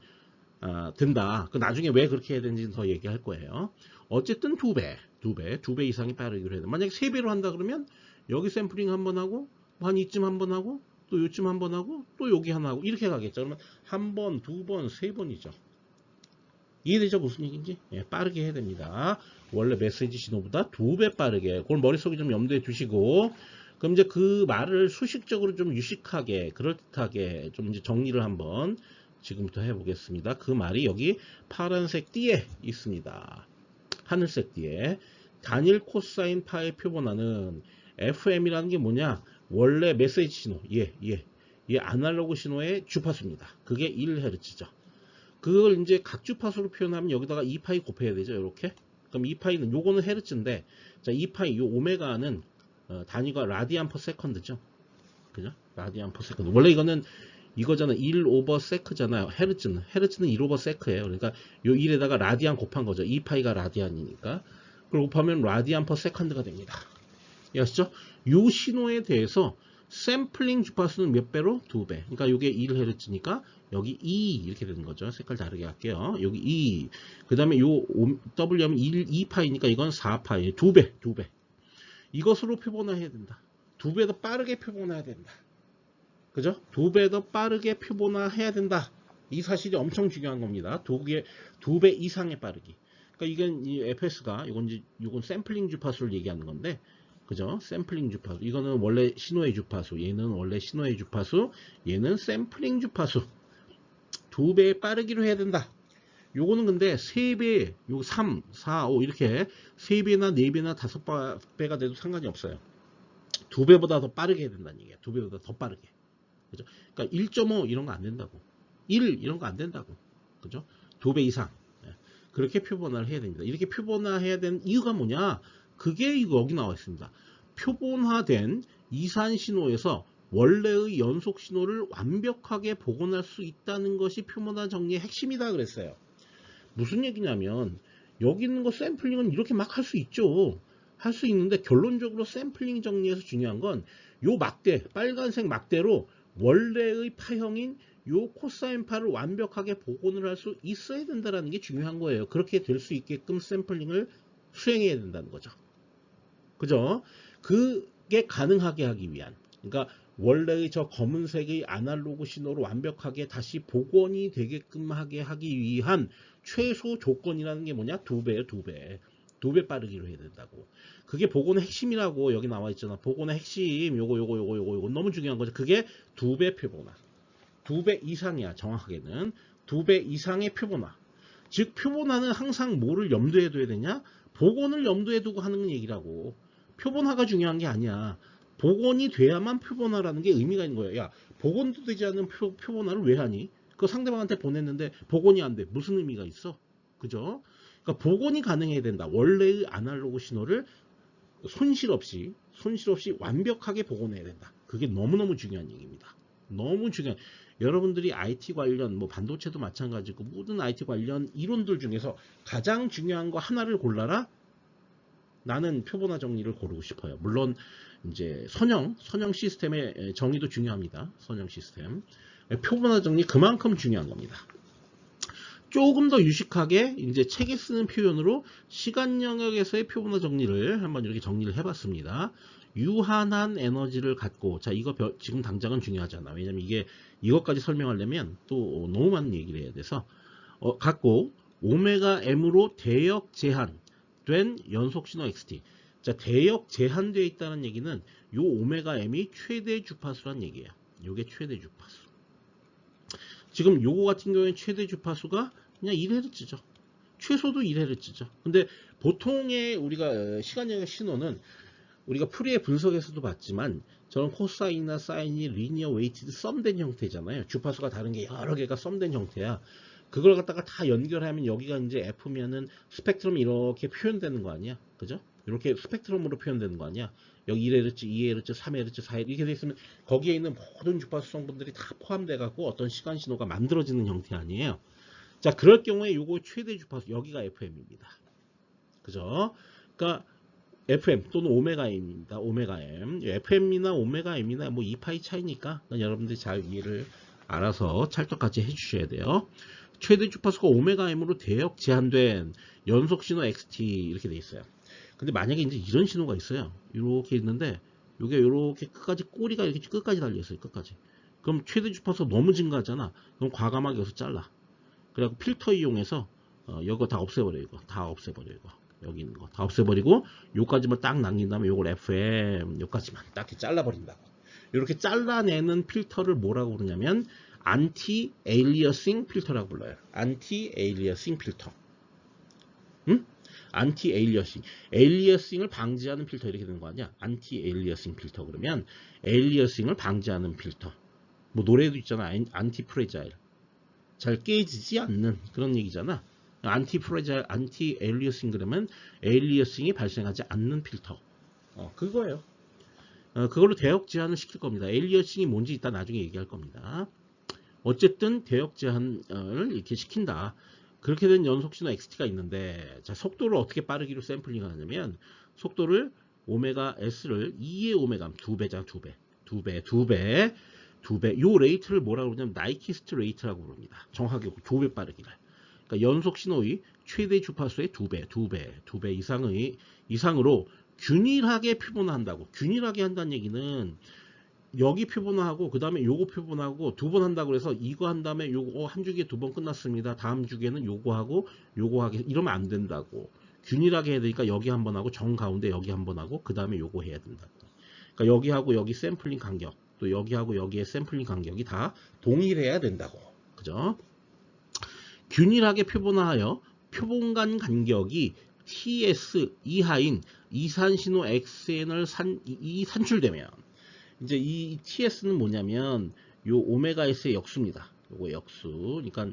된다. 그 나중에 왜 그렇게 해야 되는지 더 얘기할 거예요. 어쨌든 2배 이상의 빠르기로 해야 돼. 만약에 3배로 한다 그러면 여기 샘플링 한번 하고 한 이쯤 한번 하고 또 요쯤 한번 하고 또 여기 하나 하고 이렇게 가겠죠. 그러면 한 번, 두 번, 세 번이죠. 이해되죠? 무슨 얘기인지? 예, 빠르게 해야 됩니다. 원래 메시지 신호보다 2배 빠르게. 그걸 머릿속에 좀 염두에 두시고 그럼 이제 그 말을 수식적으로 좀 유식하게 그럴듯하게 좀 이제 정리를 한번 지금부터 해보겠습니다. 그 말이 여기 파란색 띠에 있습니다. 하늘색 띠에 단일 코사인 파의 표본화는 FM이라는 게 뭐냐? 원래 메시지 신호, 얘 아날로그 신호의 주파수입니다. 그게 1Hz죠. 그걸 이제 각 주파수로 표현하면 여기다가 2파이 곱해야 되죠. 이렇게. 그럼 2파이는 요거는 헤르츠인데, 자 2파이 요 오메가는 단위가 라디안 퍼 세컨드죠. 그죠? 라디안 퍼 세컨드. 원래 이거는 이거잖아. 1 오버 세크잖아요. 헤르츠는 1 오버 세크예요. 그러니까 요 1에다가 라디안 곱한 거죠. 2파이가 라디안이니까. 그걸 곱하면 라디안 퍼 세컨드가 됩니다. 아시죠? 요 신호에 대해서 샘플링 주파수는 몇 배로? 2배. 그러니까 이게 1Hz니까 여기 2 이렇게 되는 거죠. 색깔 다르게 할게요. 여기 2. 그 다음에 요 W하면 2파이니까 이건 4파이. 2배. 이것으로 표본화해야 된다. 2배 더 빠르게 표본화해야 된다. 그죠? 2배 더 빠르게 표본화해야 된다. 이 사실이 엄청 중요한 겁니다. 2배 이상의 빠르기. 그러니까 이건 이 FS가 이건 샘플링 주파수를 얘기하는 건데, 그죠? 샘플링 주파수. 이거는 원래 신호의 주파수. 얘는 원래 신호의 주파수. 얘는 샘플링 주파수. 2배의 빠르기로 해야 된다. 요거는 근데 3배, 요 3, 4, 5 이렇게 3배나 4배나 5배가 돼도 상관이 없어요. 2배보다 더 빠르게 해야 된다는 얘기예요. 2배보다 더 빠르게. 그죠? 그러니까 1.5 이런 거 안 된다고. 1 이런 거 안 된다고. 그죠? 2배 이상. 그렇게 표본화를 해야 됩니다. 이렇게 표본화해야 되는 이유가 뭐냐? 그게 여기 나와 있습니다. 표본화된 이산 신호에서 원래의 연속 신호를 완벽하게 복원할 수 있다는 것이 표본화 정리의 핵심이다 그랬어요. 무슨 얘기냐면 여기 있는 거 샘플링은 이렇게 막 할 수 있죠. 할 수 있는데 결론적으로 샘플링 정리에서 중요한 건 요 막대, 빨간색 막대로 원래의 파형인 요 코사인파를 완벽하게 복원을 할 수 있어야 된다는 게 중요한 거예요. 그렇게 될 수 있게끔 샘플링을 수행해야 된다는 거죠. 그죠? 그게 가능하게 하기 위한, 그러니까 원래의 저 검은색의 아날로그 신호를 완벽하게 다시 복원이 되게끔 하게 하기 위한 최소 조건이라는 게 뭐냐? 2배예요, 2배. 2배 빠르기로 해야 된다고. 그게 복원의 핵심이라고 여기 나와 있잖아. 복원의 핵심, 요거 너무 중요한 거죠. 그게 2배 표본화. 2배 이상이야, 정확하게는. 2배 이상의 표본화. 즉, 표본화는 항상 뭐를 염두에 둬야 되냐? 복원을 염두에 두고 하는 얘기라고. 표본화가 중요한 게 아니야. 복원이 돼야만 표본화라는 게 의미가 있는 거야. 야, 복원도 되지 않는 표본화를 왜 하니? 그 상대방한테 보냈는데 복원이 안 돼. 무슨 의미가 있어? 그죠? 그러니까 복원이 가능해야 된다. 원래의 아날로그 신호를 손실 없이 완벽하게 복원해야 된다. 그게 너무너무 중요한 얘기입니다. 너무 중요한. 여러분들이 IT 관련, 뭐 반도체도 마찬가지고 모든 IT 관련 이론들 중에서 가장 중요한 거 하나를 골라라. 나는 표본화 정리를 고르고 싶어요. 물론 이제 선형 시스템의 정의도 중요합니다. 선형 시스템. 표본화 정리 그만큼 중요한 겁니다. 조금 더 유식하게 이제 책에 쓰는 표현으로 시간 영역에서의 표본화 정리를 한번 이렇게 정리를 해봤습니다. 유한한 에너지를 갖고, 자, 이거 지금 당장은 중요하잖아. 왜냐면 이것까지 설명하려면 또 너무 많은 얘기를 해야 돼서, 갖고 오메가 m으로 대역 제한된 연속 신호 xt. 자, 대역 제한되어 있다는 얘기는 요 오메가 m이 최대 주파수란 얘기예요. 요게 최대 주파수. 지금 요거 같은 경우에 최대 주파수가 그냥 1Hz죠. 최소도 1Hz죠. 근데 보통의 우리가 시간영역 신호는 우리가 푸리의 분석에서도 봤지만 저런 코사인이나 사인이 리니어 웨이티드 썸된 형태잖아요. 주파수가 다른 게 여러 개가 썸된 형태야. 그걸 갖다가 다 연결하면 여기가 이제 F면은 스펙트럼이 이렇게 표현되는 거 아니야? 그죠? 이렇게 스펙트럼으로 표현되는 거 아니야? 여기 1Hz, 2Hz, 3Hz, 4Hz 이렇게 돼 있으면 거기에 있는 모든 주파수 성분들이 다 포함돼 갖고 어떤 시간 신호가 만들어지는 형태 아니에요. 자, 그럴 경우에 요거 최대 주파수 여기가 FM입니다. 그죠? 그러니까 FM 또는 오메가 M입니다. 오메가 M. FM이나 오메가 M이나 뭐 2파이 차이니까 여러분들이 잘 이해를 알아서 찰떡같이 해주셔야 돼요. 최대 주파수가 오메가 M으로 대역 제한된 연속 신호 XT 이렇게 돼 있어요. 근데 만약에 이제 이런 신호가 있어요. 이렇게 있는데 이게 이렇게 끝까지 꼬리가 이렇게 끝까지 달려 있어요. 끝까지. 그럼 최대 주파수가 너무 증가하잖아. 그럼 과감하게 여기서 잘라. 그래갖고 필터 이용해서 이거 다 없애버려. 이거 다 없애버려. 이거 여기 있는 거 다 없애버리고 요까지만 딱 남긴 다음에 요걸 FM 요까지만 딱 이렇게 잘라버린다고. 이렇게 잘라내는 필터를 뭐라고 부르냐면 안티 에일리어싱 필터라고 불러요. 안티 에일리어싱 필터. 응? 안티 에일리어싱. 에일리어싱을 방지하는 필터 이렇게 되는 거 아니야? 안티 에일리어싱 필터 그러면 에일리어싱을 방지하는 필터. 뭐 노래도 있잖아. 안티 프레자일. 잘 깨지지 않는 그런 얘기잖아. 안티 프레자일, 안티 에일리어싱 그러면 에일리어싱이 발생하지 않는 필터. 그거예요. 그걸로 대역 제한을 시킬 겁니다. 에일리어싱이 뭔지 이따 나중에 얘기할 겁니다. 어쨌든 대역 제한을 이렇게 시킨다. 그렇게 된 연속신호 XT가 있는데, 자, 속도를 어떻게 빠르기로 샘플링 하냐면, 속도를 오메가 S를 2의 오메가, 2배잖아, 2배. 요 레이트를 뭐라고 그러냐면, 나이키스트 레이트라고 부릅니다. 정확하게 2배 빠르기를. 그러니까 연속신호의 최대 주파수의 2배 이상으로 균일하게 표본화한다고. 균일하게 한다는 얘기는, 여기 표본화하고 그 다음에 요거 표본화하고 2번 한다고 해서 이거 한 다음에 요거 한 주기에 2번 끝났습니다. 다음 주기에는 요거 하고 요거 하게 이러면 안 된다고. 균일하게 해야 되니까 여기 한 번 하고 정 가운데 여기 한 번 하고 그 다음에 요거 해야 된다고. 그러니까 여기하고 여기 샘플링 간격 또 여기하고 여기의 샘플링 간격이 다 동일해야 된다고. 그죠? 균일하게 표본화하여 표본간 간격이 TS 이하인 이산신호 XN을 산출되면 이제 이 TS는 뭐냐면 요 오메가 S의 역수입니다. 요거 역수. 그러니까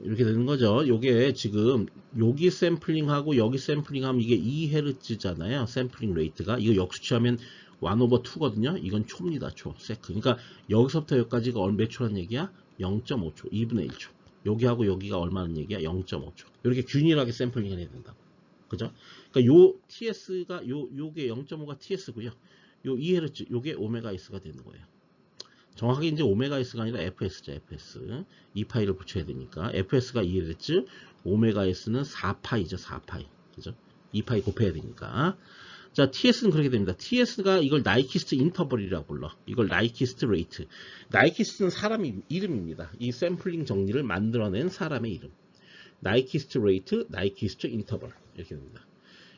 이렇게 되는 거죠. 요게 지금 여기 샘플링하고 여기 샘플링하면 이게 2Hz잖아요. 샘플링 레이트가. 이거 역수치하면 1/2거든요. 이건 초입니다. 초. 세크. 그러니까 여기서부터 여기까지가 몇 초란 얘기야? 0.5초. 2분의 1초. 여기하고 여기가 얼마는 얘기야? 0.5초. 이렇게 균일하게 샘플링을 해야 된다고. 그죠? 그러니까 요 TS가 요게 0.5가 TS고요. 요 2Hz 요게 오메가 S가 되는 거예요. 정확하게 이제 오메가 S가 아니라 FS죠, FS. 2파이를 붙여야 되니까. FS가 2Hz, 오메가 S는 4파이죠, 4파이. 그죠? 2파이 곱해야 되니까. 자, TS는 그렇게 됩니다. TS가 이걸 나이키스트 인터벌이라고 불러. 이걸 나이키스트 레이트. 나이키스트는 사람 이름입니다. 이 샘플링 정리를 만들어낸 사람의 이름. 나이키스트 레이트, 나이키스트 인터벌. 이렇게 됩니다.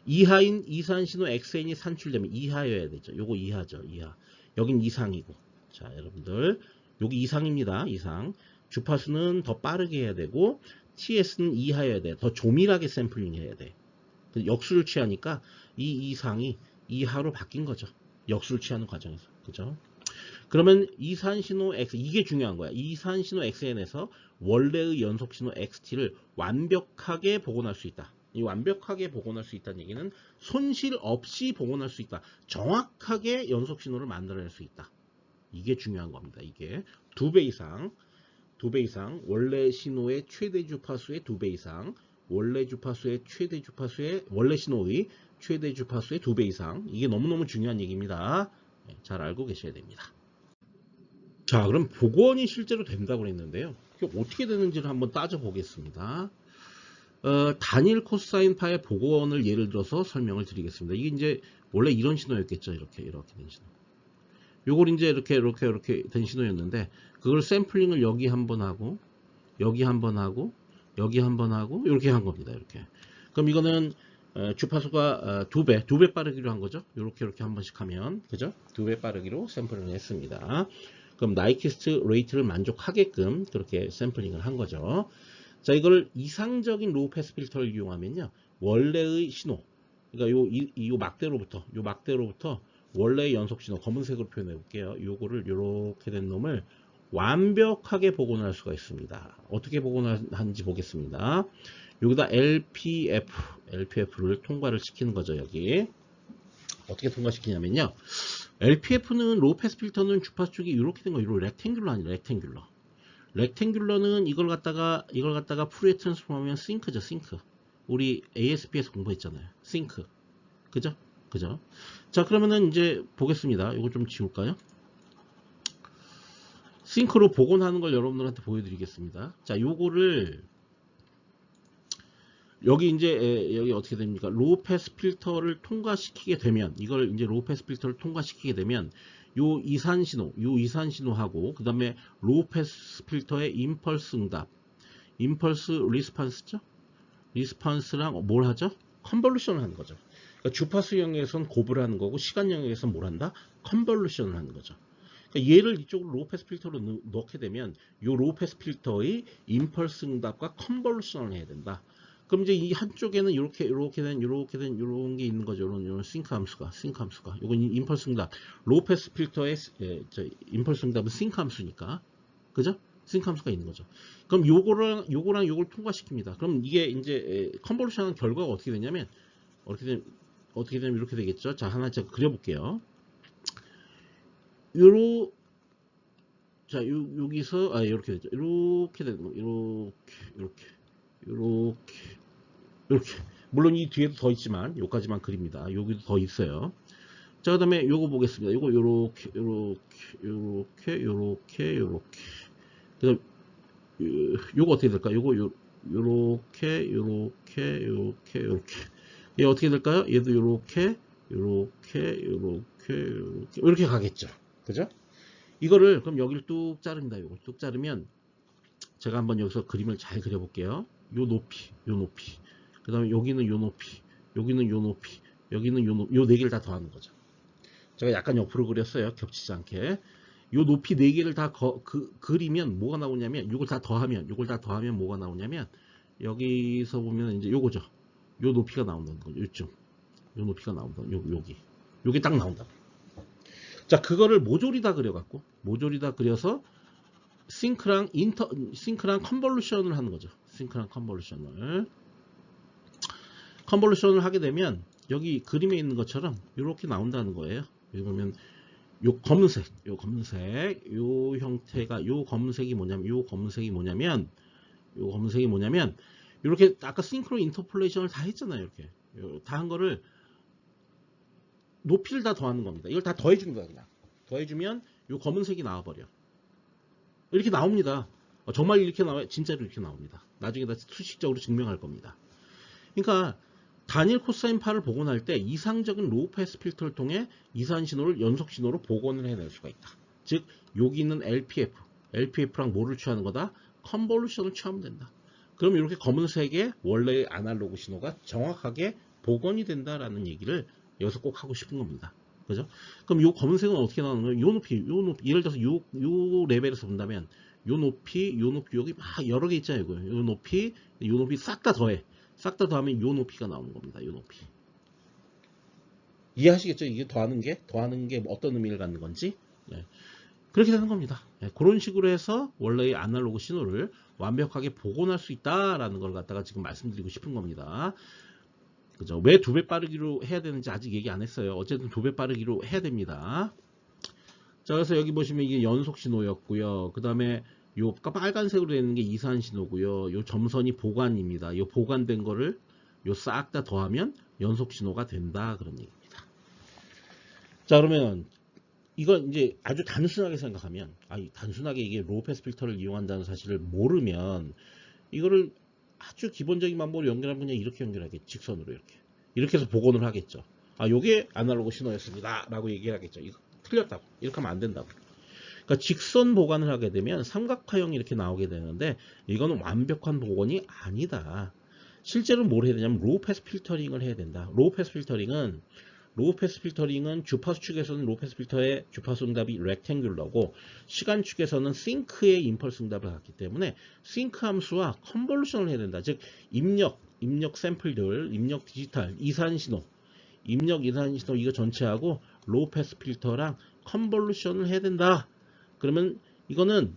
이하인 이산 신호 XN이 산출되면 이하여야 되죠. 요거 이하죠, 이하. 여긴 이상이고. 자, 여러분들 여기 이상입니다. 이상. 주파수는 더 빠르게 해야 되고 TS는 이하여야 돼. 더 조밀하게 샘플링 해야 돼. 역수를 취하니까 이 이상이 이하로 바뀐 거죠. 역수를 취하는 과정에서. 그죠? 그러면 이산신호 X, 이게 중요한 거야. 이산신호 XN에서 원래의 연속신호 XT를 완벽하게 복원할 수 있다. 이 완벽하게 복원할 수 있다는 얘기는 손실 없이 복원할 수 있다. 정확하게 연속신호를 만들어낼 수 있다. 이게 중요한 겁니다. 이게 2배 이상 원래 신호의 최대 주파수의 2배 이상 원래 주파수의 최대 주파수의 원래 신호의 최대 주파수의 2배 이상 이게 너무너무 중요한 얘기입니다. 잘 알고 계셔야 됩니다. 자, 그럼 복원이 실제로 된다고 그랬는데요. 어떻게 되는지를 한번 따져보겠습니다. 단일 코사인 파의 복원을 예를 들어서 설명을 드리겠습니다. 이게 이제 원래 이런 신호였겠죠. 이렇게 된 신호. 요걸 이제 이렇게 된 신호였는데 그걸 샘플링을 여기 한번 하고 여기 한번 하고 여기 한번 하고 이렇게 한 겁니다. 이렇게. 그럼 이거는 주파수가 2배 빠르기로 한 거죠. 이렇게 한 번씩 하면 그죠? 2배 빠르기로 샘플링을 했습니다. 그럼 나이키스트 레이트를 만족하게끔 그렇게 샘플링을 한 거죠. 자, 이걸 이상적인 로우 패스 필터를 이용하면요. 원래의 신호 그러니까 요 막대로부터 원래의 연속 신호 검은색으로 표현해 볼게요. 요거를 요렇게 된 놈을 완벽하게 복원할 수가 있습니다. 어떻게 복원하는지 보겠습니다. 여기다 LPF를 통과를 시키는 거죠. 여기 어떻게 통과시키냐면요. LPF는 로우 패스 필터는 주파수 쪽이 이렇게 된 거, 이거 렉탱귤러 아니라 렉탱귤러. 렉탱귤러는 이걸 갖다가 풀에 트랜스폼하면 싱크죠, 싱크. 우리 ASP에서 공부했잖아요. 싱크. 그죠? 자, 그러면은 이제 보겠습니다. 이거 좀 지울까요? 싱크로 복원하는 걸 여러분들한테 보여드리겠습니다. 자, 요거를 여기 이제 여기 어떻게 됩니까? 로우 패스 필터를 통과시키게 되면 이걸 이제 로우 패스 필터를 통과시키게 되면 요 이산 신호하고 그 다음에 로우 패스 필터의 임펄스 응답, 임펄스 리스판스죠? 리스판스랑 뭘 하죠? 컨볼루션을 하는 거죠. 그러니까 주파수 영역에서는 곱을 하는 거고 시간 영역에서는 뭘 한다? 컨볼루션을 하는 거죠. 그러니까 얘를 이쪽으로 로우 패스 필터로 넣게 되면 요 로우 패스 필터의 임펄스 응답과 컨볼루션을 해야 된다. 그럼 이제 이 한쪽에는 이렇게 된 이런 게 있는 거죠. 이런 싱크 함수가. 이건 임펄스 응답. 로우 패스 필터의 임펄스 응답은 싱크 함수니까. 그죠? 싱크 함수가 있는 거죠. 그럼 요거랑 요걸 통과시킵니다. 그럼 이게 이제 컨볼루션한 결과가 어떻게 되냐면 어떻게 되면 이렇게 되겠죠. 자, 하나 제가 그려 볼게요. 여기서 이렇게 되죠. 이렇게 되는 거. 이렇게. 물론 이 뒤에도 더 있지만 요까지만 그립니다. 여기도 더 있어요. 자, 그다음에 요거 보겠습니다. 요거 요렇게. 그다음 요거 어떻게 될까? 요거 요렇게. 얘 어떻게 될까요? 얘도 요렇게 이렇게 가겠죠. 그죠? 이거를 그럼 여기를 뚝 자릅니다. 요걸 뚝 자르면 제가 한번 여기서 그림을 잘 그려볼게요. 요 높이. 그 다음에 여기는 요 높이. 여기는 요 높이. 여기는 요 높이. 요 네 개를 다 더하는 거죠. 제가 약간 옆으로 그렸어요. 겹치지 않게. 요 높이 네 개를 다 그리면 뭐가 나오냐면 요걸 다 더하면 뭐가 나오냐면 여기서 보면 이제 요거죠. 요 높이가 나온다는 거죠. 요쯤. 요 높이가 나온다. 여기. 요게 딱 나온다. 자, 그거를 모조리 다 그려서 싱크랑 컨볼루션을 하는 거죠. 싱크랑 컨볼루션을 하게 되면 여기 그림에 있는 것처럼 이렇게 나온다는 거예요. 여기 보면 요 검은색, 요 형태가 요 검은색이 뭐냐면 이렇게 아까 싱크로 인터폴레이션을 다 했잖아요. 이렇게 다 한 거를 높이를 다 더하는 겁니다. 이걸 다 더해주는 거야. 그냥 더해주면 요 검은색이 나와버려. 이렇게 나옵니다. 정말 이렇게 나와요. 진짜로 이렇게 나옵니다. 나중에 다 수식적으로 증명할 겁니다. 그러니까 단일 코사인 파를 복원할 때 이상적인 로우 패스 필터를 통해 이산 신호를 연속 신호로 복원을 해낼 수가 있다. 즉 여기 있는 LPF랑 뭐를 취하는 거다? 컨볼루션을 취하면 된다. 그럼 이렇게 검은색의 원래의 아날로그 신호가 정확하게 복원이 된다라는 얘기를 여기서 꼭 하고 싶은 겁니다. 그죠? 그럼 이 검은색은 어떻게 나오는 거예요? 요 높이, 예를 들어서 요 레벨에서 본다면 요 높이, 여기 막 여러 개 있잖아요. 요 높이 싹 다 더해. 싹 다 더하면 요 높이가 나오는 겁니다. 요 높이. 이해하시겠죠? 이게 더하는 게 어떤 의미를 갖는 건지. 네. 그렇게 되는 겁니다. 네. 그런 식으로 해서 원래의 아날로그 신호를 완벽하게 복원할 수 있다라는 걸 갖다가 지금 말씀드리고 싶은 겁니다. 그죠? 왜 2배 빠르기로 해야 되는지 아직 얘기 안 했어요. 어쨌든 2배 빠르기로 해야 됩니다. 자, 그래서 여기 보시면 이게 연속 신호였고요. 그 다음에 요 빨간색으로 되어 있는 게 이산 신호고요. 요 점선이 보관입니다. 요 보관된 거를 요 싹 다 더하면 연속 신호가 된다. 그런 얘기입니다. 자, 그러면 이건 이제 아주 단순하게 생각하면, 단순하게 이게 로우 패스 필터를 이용한다는 사실을 모르면 이거를 아주 기본적인 방법으로 연결하면 그냥 이렇게 연결하겠죠. 직선으로 이렇게 해서 복원을 하겠죠. 요게 아날로그 신호였습니다 라고 얘기하겠죠. 이거 틀렸다고, 이렇게 하면 안 된다고. 그러니까 직선 보관을 하게 되면 삼각화형이 이렇게 나오게 되는데 이거는 완벽한 복원이 아니다. 실제로 뭘 해야 되냐면 로우 패스 필터링을 해야 된다. 로우 패스 필터링은 주파수 측에서는 로우 패스 필터의 주파수 응답이 렉탱귤러고 시간축에서는 싱크의 임펄스 응답을 갖기 때문에 싱크 함수와 컨볼루션을 해야 된다. 즉 입력 샘플들, 입력 디지털 이산 신호 이거 전체하고 로우 패스 필터랑 컨볼루션을 해야 된다. 그러면 이거는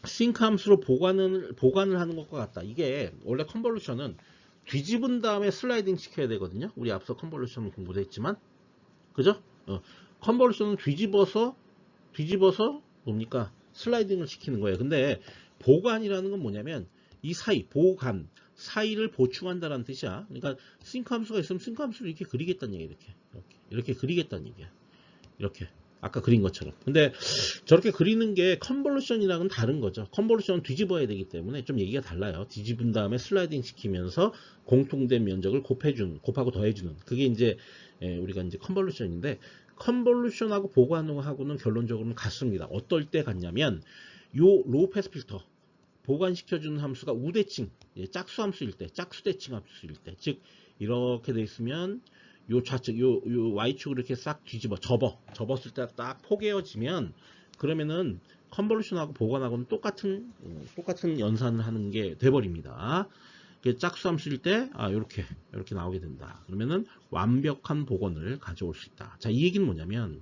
싱크 함수로 보관을 하는 것과 같다. 이게 원래 컨볼루션은 뒤집은 다음에 슬라이딩 시켜야 되거든요. 우리 앞서 컨볼루션 공부도 했지만, 그죠? 컨볼루션은 뒤집어서 뭡니까? 슬라이딩을 시키는 거예요. 근데 보관이라는 건 뭐냐면 이 보관 사이를 보충한다는 뜻이야. 그러니까 싱크 함수가 있으면 싱크 함수를 이렇게 그리겠다는 얘기야. 이렇게 그리겠다는 얘기야. 이렇게 아까 그린 것처럼. 근데 저렇게 그리는 게 컨볼루션이랑은 다른 거죠. 컨볼루션은 뒤집어야 되기 때문에 좀 얘기가 달라요. 뒤집은 다음에 슬라이딩 시키면서 공통된 면적을 곱하고 더해주는. 그게 이제 우리가 이제 컨볼루션인데, 컨볼루션하고 보관하고는 결론적으로는 같습니다. 어떨 때 같냐면 요 로우 패스 필터 보관시켜주는 함수가 우대칭, 짝수 함수일 때, 짝수대칭 함수일 때, 즉 이렇게 돼 있으면 요 좌측, 요 Y축을 이렇게 싹 접었을 때 딱 포개어지면, 그러면은 컨볼루션하고 보관하고는 똑같은 연산을 하는 게 돼버립니다. 짝수함수일 때, 요렇게 나오게 된다. 그러면은 완벽한 복원을 가져올 수 있다. 자, 이 얘기는 뭐냐면,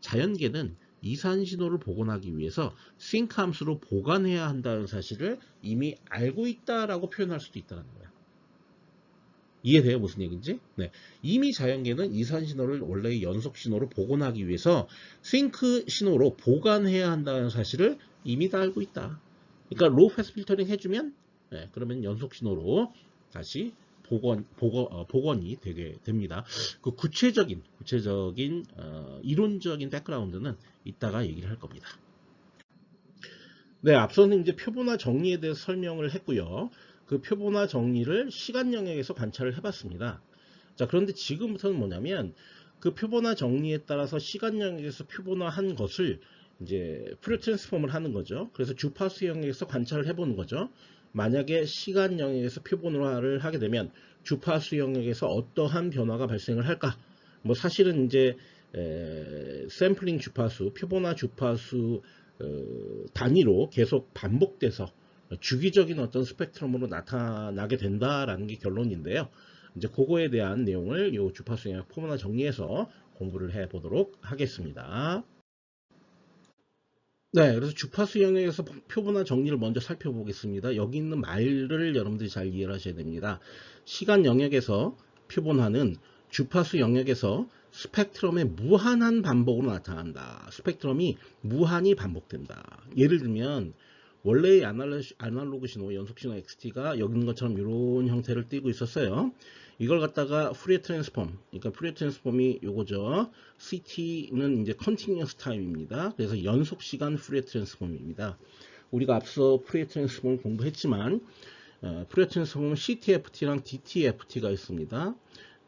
자연계는 이산 신호를 복원하기 위해서 싱크 함수로 보관해야 한다는 사실을 이미 알고 있다라고 표현할 수도 있다는 거야. 이해돼요? 무슨 얘기인지? 네. 이미 자연계는 이산 신호를 원래의 연속 신호로 복원하기 위해서 싱크 신호로 보관해야 한다는 사실을 이미 다 알고 있다. 그러니까 로우 패스 필터링 해주면, 그러면 연속 신호로 다시 복원이 되게 됩니다. 그 구체적인 이론적인 백그라운드는 이따가 얘기를 할 겁니다. 네, 앞서는 이제 표본화 정리에 대해서 설명을 했고요. 그 표본화 정리를 시간 영역에서 관찰을 해봤습니다. 자, 그런데 지금부터는 뭐냐면 그 표본화 정리에 따라서 시간 영역에서 표본화한 것을 이제 푸리어 트랜스폼을 하는 거죠. 그래서 주파수 영역에서 관찰을 해보는 거죠. 만약에 시간 영역에서 표본화를 하게 되면 주파수 영역에서 어떠한 변화가 발생을 할까? 뭐 사실은 이제 샘플링 주파수, 표본화 주파수 단위로 계속 반복돼서 주기적인 어떤 스펙트럼으로 나타나게 된다라는 게 결론인데요. 이제 그거에 대한 내용을 이 주파수 영역 표본화 정리해서 공부를 해 보도록 하겠습니다. 네, 그래서 주파수 영역에서 표본화 정리를 먼저 살펴보겠습니다. 여기 있는 말을 여러분들이 잘 이해를 하셔야 됩니다. 시간 영역에서 표본화는 주파수 영역에서 스펙트럼의 무한한 반복으로 나타난다. 스펙트럼이 무한히 반복된다. 예를 들면 원래의 아날로그 신호, 연속 신호 XT가 여기 있는 것처럼 이런 형태를 띠고 있었어요. 이걸 갖다가 푸리에 트랜스폼, 그러니까 푸리에 트랜스폼이 요거죠. CT는 이제 컨티뉴어스 타임입니다. 그래서 연속 시간 푸리에 트랜스폼입니다. 우리가 앞서 푸리에 트랜스폼을 공부했지만 푸리에 트랜스폼은 CTFT랑 DTFT가 있습니다.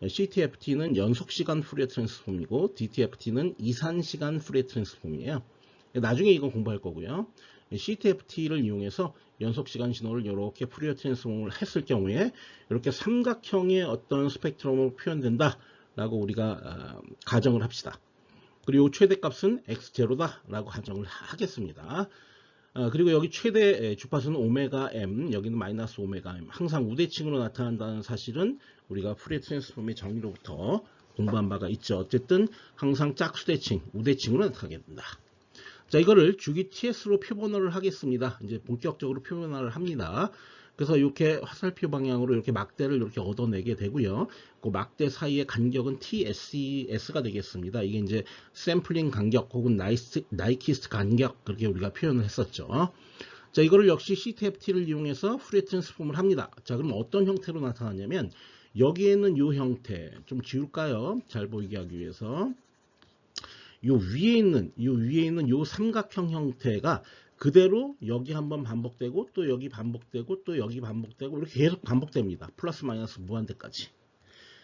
CTFT는 연속 시간 푸리에 트랜스폼이고 DTFT는 이산 시간 푸리에 트랜스폼이에요. 나중에 이건 공부할 거고요. CTFT를 이용해서 연속시간 신호를 이렇게 푸리어 트랜스폼을 했을 경우에 이렇게 삼각형의 어떤 스펙트럼으로 표현된다 라고 우리가 가정을 합시다. 그리고 최대값은 x0다 라고 가정을 하겠습니다. 그리고 여기 최대 주파수는 오메가 m, 여기는 마이너스 오메가 m, 항상 우대칭으로 나타난다는 사실은 우리가 푸리어 트랜스폼의 정의로부터 공부한 바가 있죠. 어쨌든 항상 짝수대칭, 우대칭으로 나타나게 된다. 자, 이거를 주기 TS로 표본화를 하겠습니다. 이제 본격적으로 표본화를 합니다. 그래서 이렇게 화살표 방향으로 이렇게 막대를 이렇게 얻어내게 되고요. 그 막대 사이의 간격은 TS가 되겠습니다. 이게 이제 샘플링 간격 혹은 나이키스트 간격 그렇게 우리가 표현을 했었죠. 자, 이거를 역시 CTFT를 이용해서 푸리에 트랜스폼을 합니다. 자, 그럼 어떤 형태로 나타나냐면 여기에는 이 형태 좀 지울까요? 잘 보이게 하기 위해서. 요 위에 있는 요 삼각형 형태가 그대로 여기 한번 반복되고 또 여기 반복되고 또 여기 반복되고 이렇게 계속 반복됩니다. 플러스 마이너스 무한대까지.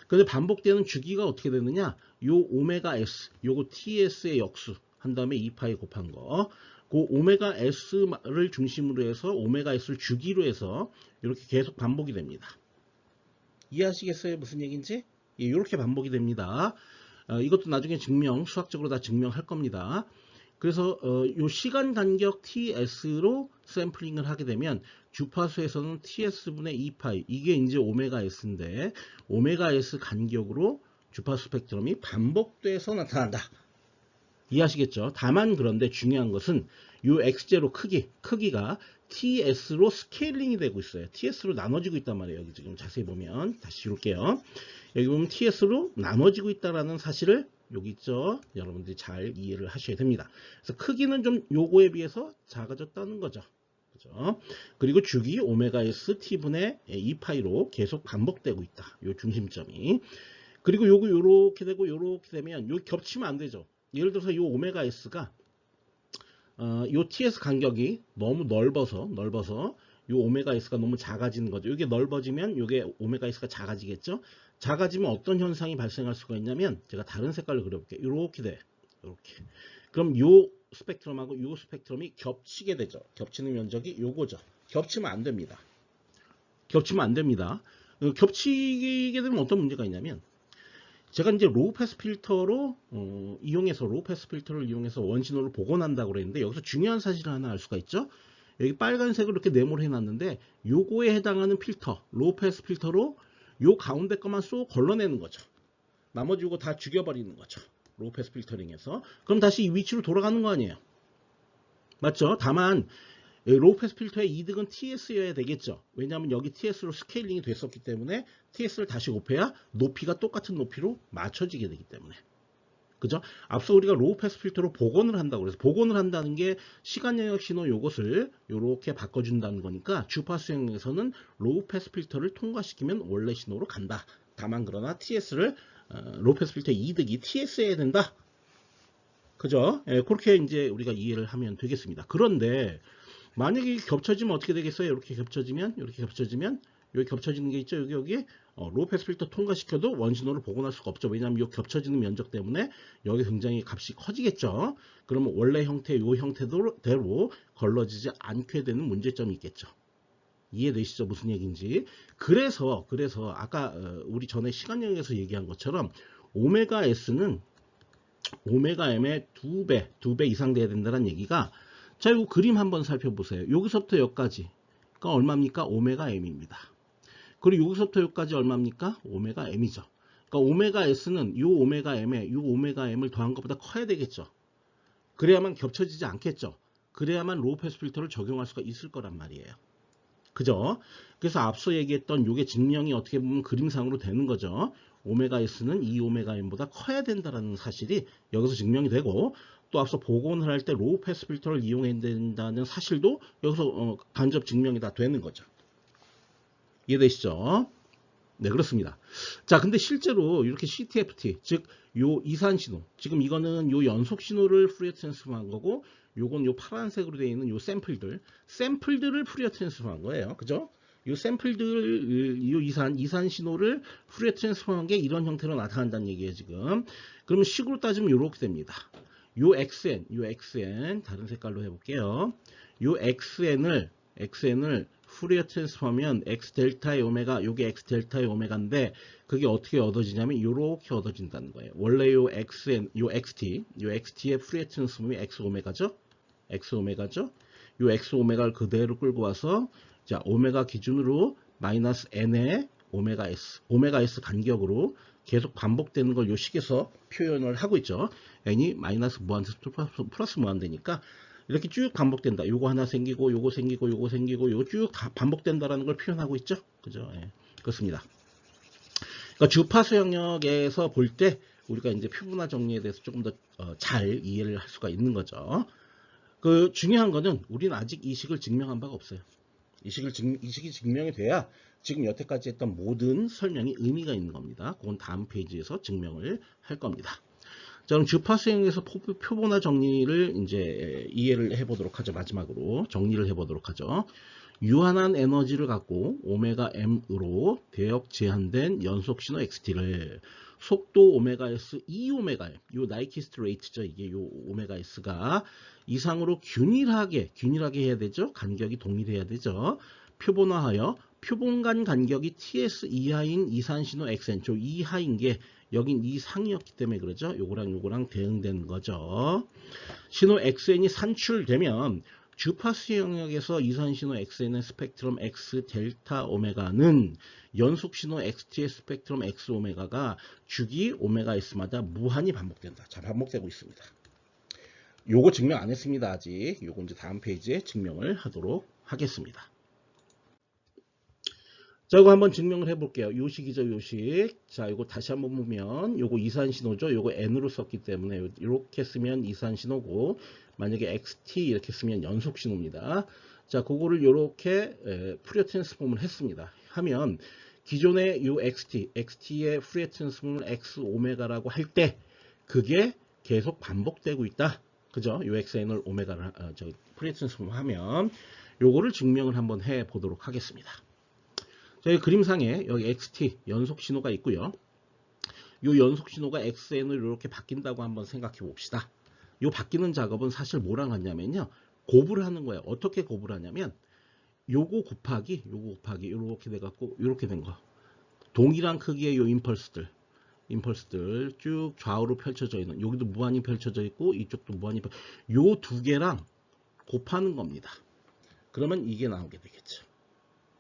근데 반복되는 주기가 어떻게 되느냐? 요 오메가 S, 요거 TS의 역수 한 다음에 2파이 곱한 거. 그 오메가 S를 중심으로 해서 오메가 S를 주기로 해서 이렇게 계속 반복이 됩니다. 이해하시겠어요? 무슨 얘기인지? 예, 이렇게 반복이 됩니다. 이것도 나중에 수학적으로 다 증명할 겁니다. 그래서 이 시간 간격 TS로 샘플링을 하게 되면 주파수에서는 TS분의 2파이, 이게 이제 오메가 S인데 오메가 S 간격으로 주파수 스펙트럼이 반복돼서 나타난다. 이해하시겠죠? 다만 그런데 중요한 것은 이 X0 크기가 TS로 스케일링이 되고 있어요. TS로 나눠지고 있단 말이에요. 여기 지금 자세히 보면 다시 줄게요. 여기 보면 TS로 나눠지고 있다는 사실을 여기 있죠. 여러분들이 잘 이해를 하셔야 됩니다. 그래서 크기는 좀 요거에 비해서 작아졌다는 거죠. 그죠? 그리고 주기 오메가 S T분의 2파이로 계속 반복되고 있다. 요 중심점이. 그리고 요거 요렇게 되고 요렇게 되면 요 겹치면 안 되죠. 예를 들어서 요 오메가 S가 요 TS 간격이 너무 넓어서 요 오메가 S가 너무 작아지는 거죠. 이게 넓어지면 요게 오메가 S가 작아지겠죠. 작아지면 어떤 현상이 발생할 수가 있냐면 제가 다른 색깔로 그려볼게요. 이렇게 돼. 이렇게. 그럼 요 스펙트럼하고 요 스펙트럼이 겹치게 되죠. 겹치는 면적이 요거죠. 겹치면 안 됩니다. 겹치면 안 됩니다. 겹치게 되면 어떤 문제가 있냐면 제가 이제 로우 패스 필터로 로우 패스 필터를 이용해서 원신호를 복원한다고 그랬는데 여기서 중요한 사실을 하나 알 수가 있죠. 여기 빨간색으로 이렇게 네모를 해놨는데 요거에 해당하는 필터, 로우 패스 필터로 요 가운데 것만 쏙 걸러내는 거죠. 나머지 이거 다 죽여버리는 거죠. 로우 패스 필터링에서. 그럼 다시 이 위치로 돌아가는 거 아니에요. 맞죠? 다만 로우 패스 필터의 이득은 TS여야 되겠죠. 왜냐하면 여기 TS로 스케일링이 됐었기 때문에 TS를 다시 곱해야 높이가 똑같은 높이로 맞춰지게 되기 때문에. 그죠? 앞서 우리가 로우 패스 필터로 복원을 한다고 그래서 복원을 한다는 게 시간 영역 신호 요것을 이렇게 바꿔준다는 거니까 주파수 영역에서는 로우 패스 필터를 통과시키면 원래 신호로 간다. 다만 그러나 TS를 로우 패스 필터의 이득이 TS여야 된다. 그죠? 예, 그렇게 이제 우리가 이해를 하면 되겠습니다. 그런데 만약에 겹쳐지면 어떻게 되겠어요? 이렇게 겹쳐지면 여기 겹쳐지는 게 있죠. 여기 로우 패스 필터 통과시켜도 원신호를 복원할 수가 없죠. 왜냐하면 이 겹쳐지는 면적 때문에 여기 굉장히 값이 커지겠죠. 그러면 원래 형태, 이 형태대로 걸러지지 않게 되는 문제점이 있겠죠. 이해되시죠? 무슨 얘기인지. 그래서 아까 우리 전에 시간 영역에서 얘기한 것처럼 오메가 S는 오메가 M의 2배 이상 돼야 된다는 얘기가 자, 이 그림 한번 살펴보세요. 여기서부터 여기까지가 얼마입니까? 오메가 M입니다. 그리고 여기서부터 여기까지 얼마입니까? 오메가 M이죠. 그러니까 오메가 S는 이 오메가 M에 이 오메가 M을 더한 것보다 커야 되겠죠. 그래야만 겹쳐지지 않겠죠. 그래야만 로우 패스 필터를 적용할 수가 있을 거란 말이에요. 그죠? 그래서 앞서 얘기했던 요게 증명이 어떻게 보면 그림상으로 되는 거죠. 오메가 S는 2오메가 M보다 커야 된다는 사실이 여기서 증명이 되고, 또 앞서 복원을 할 때 로우 패스 필터를 이용해야 된다는 사실도 여기서 간접 증명이 다 되는 거죠. 이해되시죠? 네, 그렇습니다. 자, 근데 실제로 이렇게 CTFT, 즉, 요 이산 신호, 지금 이거는 요 연속 신호를 푸리어 트랜스폼한 거고, 요건 요 파란색으로 되어 있는 요 샘플들을 푸리어 트랜스폼한 거예요. 그죠? 요 샘플들, 요 이산 신호를 푸리어 트랜스폼한 게 이런 형태로 나타난다는 얘기예요, 지금. 그러면 식으로 따지면 이렇게 됩니다. 요 XN, 다른 색깔로 해볼게요. 요 XN을 푸리어 트랜스폼하면 x 델타의 오메가, 요게 x 델타의 오메가인데 그게 어떻게 얻어지냐면 이렇게 얻어진다는 거예요. 원래 요 xn, 요 xt의 푸리어 트랜스폼이 x 오메가죠. 요 x 오메가를 그대로 끌고 와서 자 오메가 기준으로 마이너스 n의 오메가 s 간격으로 계속 반복되는 걸 요 식에서 표현을 하고 있죠. n이 마이너스 무한대에서 플러스 무한대니까 이렇게 쭉 반복된다. 요거 하나 생기고, 요거 생기고, 요거 생기고, 요거 쭉 다 반복된다라는 걸 표현하고 있죠. 그죠? 예, 그렇습니다. 그러니까 주파수 영역에서 볼 때 우리가 이제 표본화 정리에 대해서 조금 더 잘 이해를 할 수가 있는 거죠. 그 중요한 거는 우리는 아직 이 식을 증명한 바가 없어요. 이 식이 증명이 돼야 지금 여태까지 했던 모든 설명이 의미가 있는 겁니다. 그건 다음 페이지에서 증명을 할 겁니다. 자, 그럼 주파수형에서 표본화 정리를 이제 이해를 해보도록 하죠. 마지막으로 정리를 해보도록 하죠. 유한한 에너지를 갖고 오메가 M으로 대역 제한된 연속 신호 XT를 속도 오메가 S 2오메가 M, 요 나이키스트 레이트죠. 이게 요 오메가 S가 이상으로 균일하게 해야 되죠. 간격이 동일해야 되죠. 표본화하여 표본간 간격이 TS 이하인 이산신호 XN, 저 이하인 게 여긴 이상이었기 때문에 그러죠. 요거랑 대응되는 거죠. 신호 XN이 산출되면 주파수 영역에서 이산신호 XN의 스펙트럼 X 델타 오메가는 연속 신호 XT의 스펙트럼 X 오메가가 주기 오메가 S마다 무한히 반복된다. 자, 반복되고 있습니다. 요거 증명 안 했습니다. 아직. 요거 이제 다음 페이지에 증명을 하도록 하겠습니다. 자, 이거 한번 증명을 해볼게요. 요식이죠, 요식. 자, 이거 다시 한번 보면, 요거 이산신호죠. 요거 N으로 썼기 때문에, 이렇게 쓰면 이산신호고, 만약에 XT 이렇게 쓰면 연속신호입니다. 자, 그거를 이렇게 푸리어 트랜스폼을 했습니다. 하면, 기존의 요 XT의 푸리어 트랜스폼을 X 오메가라고 할 때, 그게 계속 반복되고 있다. 그죠? 요 XN을 오메가를, 푸리어 트랜스폼 하면, 요거를 증명을 한번 해 보도록 하겠습니다. 저희 그림상에 여기 XT 연속 신호가 있고요. 이 연속 신호가 XN으로 이렇게 바뀐다고 한번 생각해 봅시다. 이 바뀌는 작업은 사실 뭐랑 하냐면요. 곱을 하는 거예요. 어떻게 곱을 하냐면 요거 곱하기 이렇게 돼갖고 이렇게 된 거. 동일한 크기의 요 임펄스들 쭉 좌우로 펼쳐져 있는, 여기도 무한히 펼쳐져 있고 이쪽도 무한히 요 두 개랑 곱하는 겁니다. 그러면 이게 나오게 되겠죠.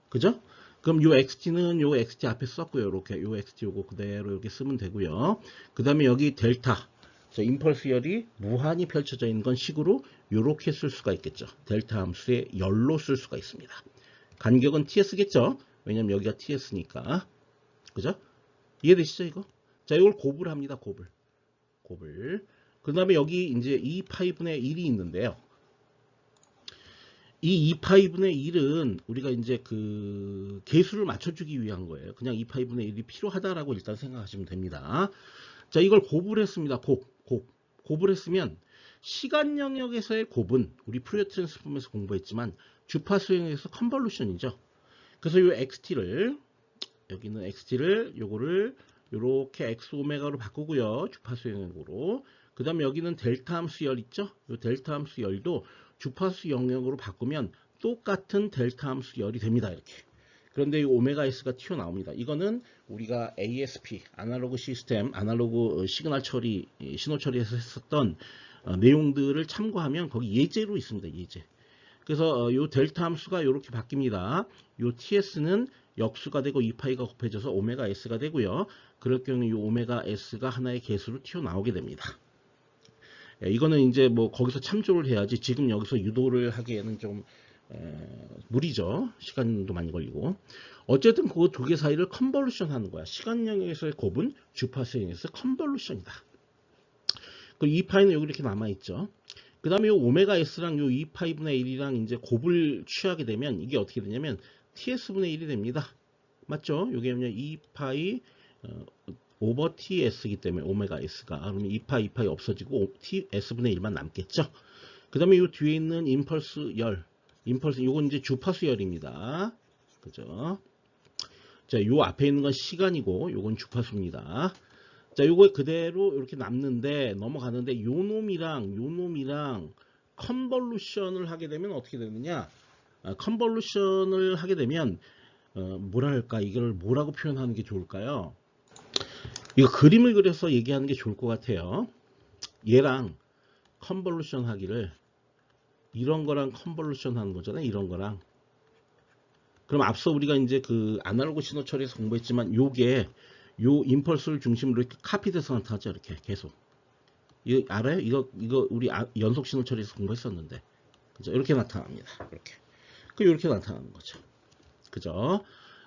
그죠? 그럼 요 XT는 요 XT 앞에 썼고요. 이렇게 요 XT 요거 그대로 이렇게 쓰면 되고요. 그 다음에 여기 델타, 임펄스열이 무한히 펼쳐져 있는 건 식으로 요렇게 쓸 수가 있겠죠. 델타 함수의 열로 쓸 수가 있습니다. 간격은 TS겠죠. 왜냐면 여기가 TS니까. 그죠? 이해되시죠, 이거? 자, 이걸 곱을 합니다. 곱을. 그 다음에 여기 이제 2파이분의 1이 있는데요. 이 2파이분의 1은 우리가 이제 그 개수를 맞춰주기 위한 거예요. 그냥 2파이분의 1이 필요하다라고 일단 생각하시면 됩니다. 자, 이걸 곱을 했습니다. 곱을 했으면 시간 영역에서의 곱은 우리 푸리어 트랜스폼에서 공부했지만 주파수 영역에서 컨볼루션이죠. 그래서 요 XT를, 여기는 XT를 요거를 요렇게 X 오메가로 바꾸고요. 주파수 영역으로. 그 다음에 여기는 델타 함수 열 있죠? 요 델타 함수 열도 주파수 영역으로 바꾸면 똑같은 델타 함수 열이 됩니다. 이렇게. 그런데 이 오메가 S가 튀어나옵니다. 이거는 우리가 ASP, 아날로그 시스템, 아날로그 시그널 처리, 신호 처리에서 했었던 내용들을 참고하면 거기 예제로 있습니다. 예제. 그래서 이 델타 함수가 이렇게 바뀝니다. 이 TS는 역수가 되고 2파이가 곱해져서 오메가 S가 되고요. 그럴 경우 이 오메가 S가 하나의 개수로 튀어나오게 됩니다. 이거는 이제 뭐 거기서 참조를 해야지 지금 여기서 유도를 하기에는 좀 무리죠. 시간도 많이 걸리고. 어쨌든 그 두 개 사이를 컨볼루션 하는 거야. 시간 영역에서의 곱은 주파수 영역에서 컨볼루션이다. 그 2파이는 여기 이렇게 남아있죠. 그 다음에 요 오메가 S랑 요 2파이분의 1이랑 이제 곱을 취하게 되면 이게 어떻게 되냐면 TS분의 1이 됩니다. 맞죠? 요게 그냥 2파이 오버 TS이기 때문에 오메가 S가. 그러면 2파이 없어지고 TS분의 1만 남겠죠. 그 다음에 요 뒤에 있는 임펄스 열. 임펄스, 요건 이제 주파수 열입니다. 그죠? 자, 요 앞에 있는 건 시간이고, 요건 주파수입니다. 자, 요거 그대로 이렇게 남는데, 넘어가는데, 요 놈이랑 컨볼루션을 하게 되면 어떻게 되느냐? 컨볼루션을 하게 되면, 뭐랄까, 이걸 뭐라고 표현하는 게 좋을까요? 이거 그림을 그려서 얘기하는 게 좋을 것 같아요. 얘랑 컨볼루션 하기를, 이런 거랑 컨볼루션 하는 거잖아요. 이런 거랑. 그럼 앞서 우리가 이제 그 아날로그 신호 처리에서 공부했지만 요게 요 임펄스를 중심으로 이렇게 카피돼서 나타나죠. 이렇게 계속. 이거 알아요? 이거 우리 연속 신호 처리에서 공부했었는데. 그죠? 이렇게 나타납니다. 이렇게. 이렇게 나타나는 거죠. 그죠?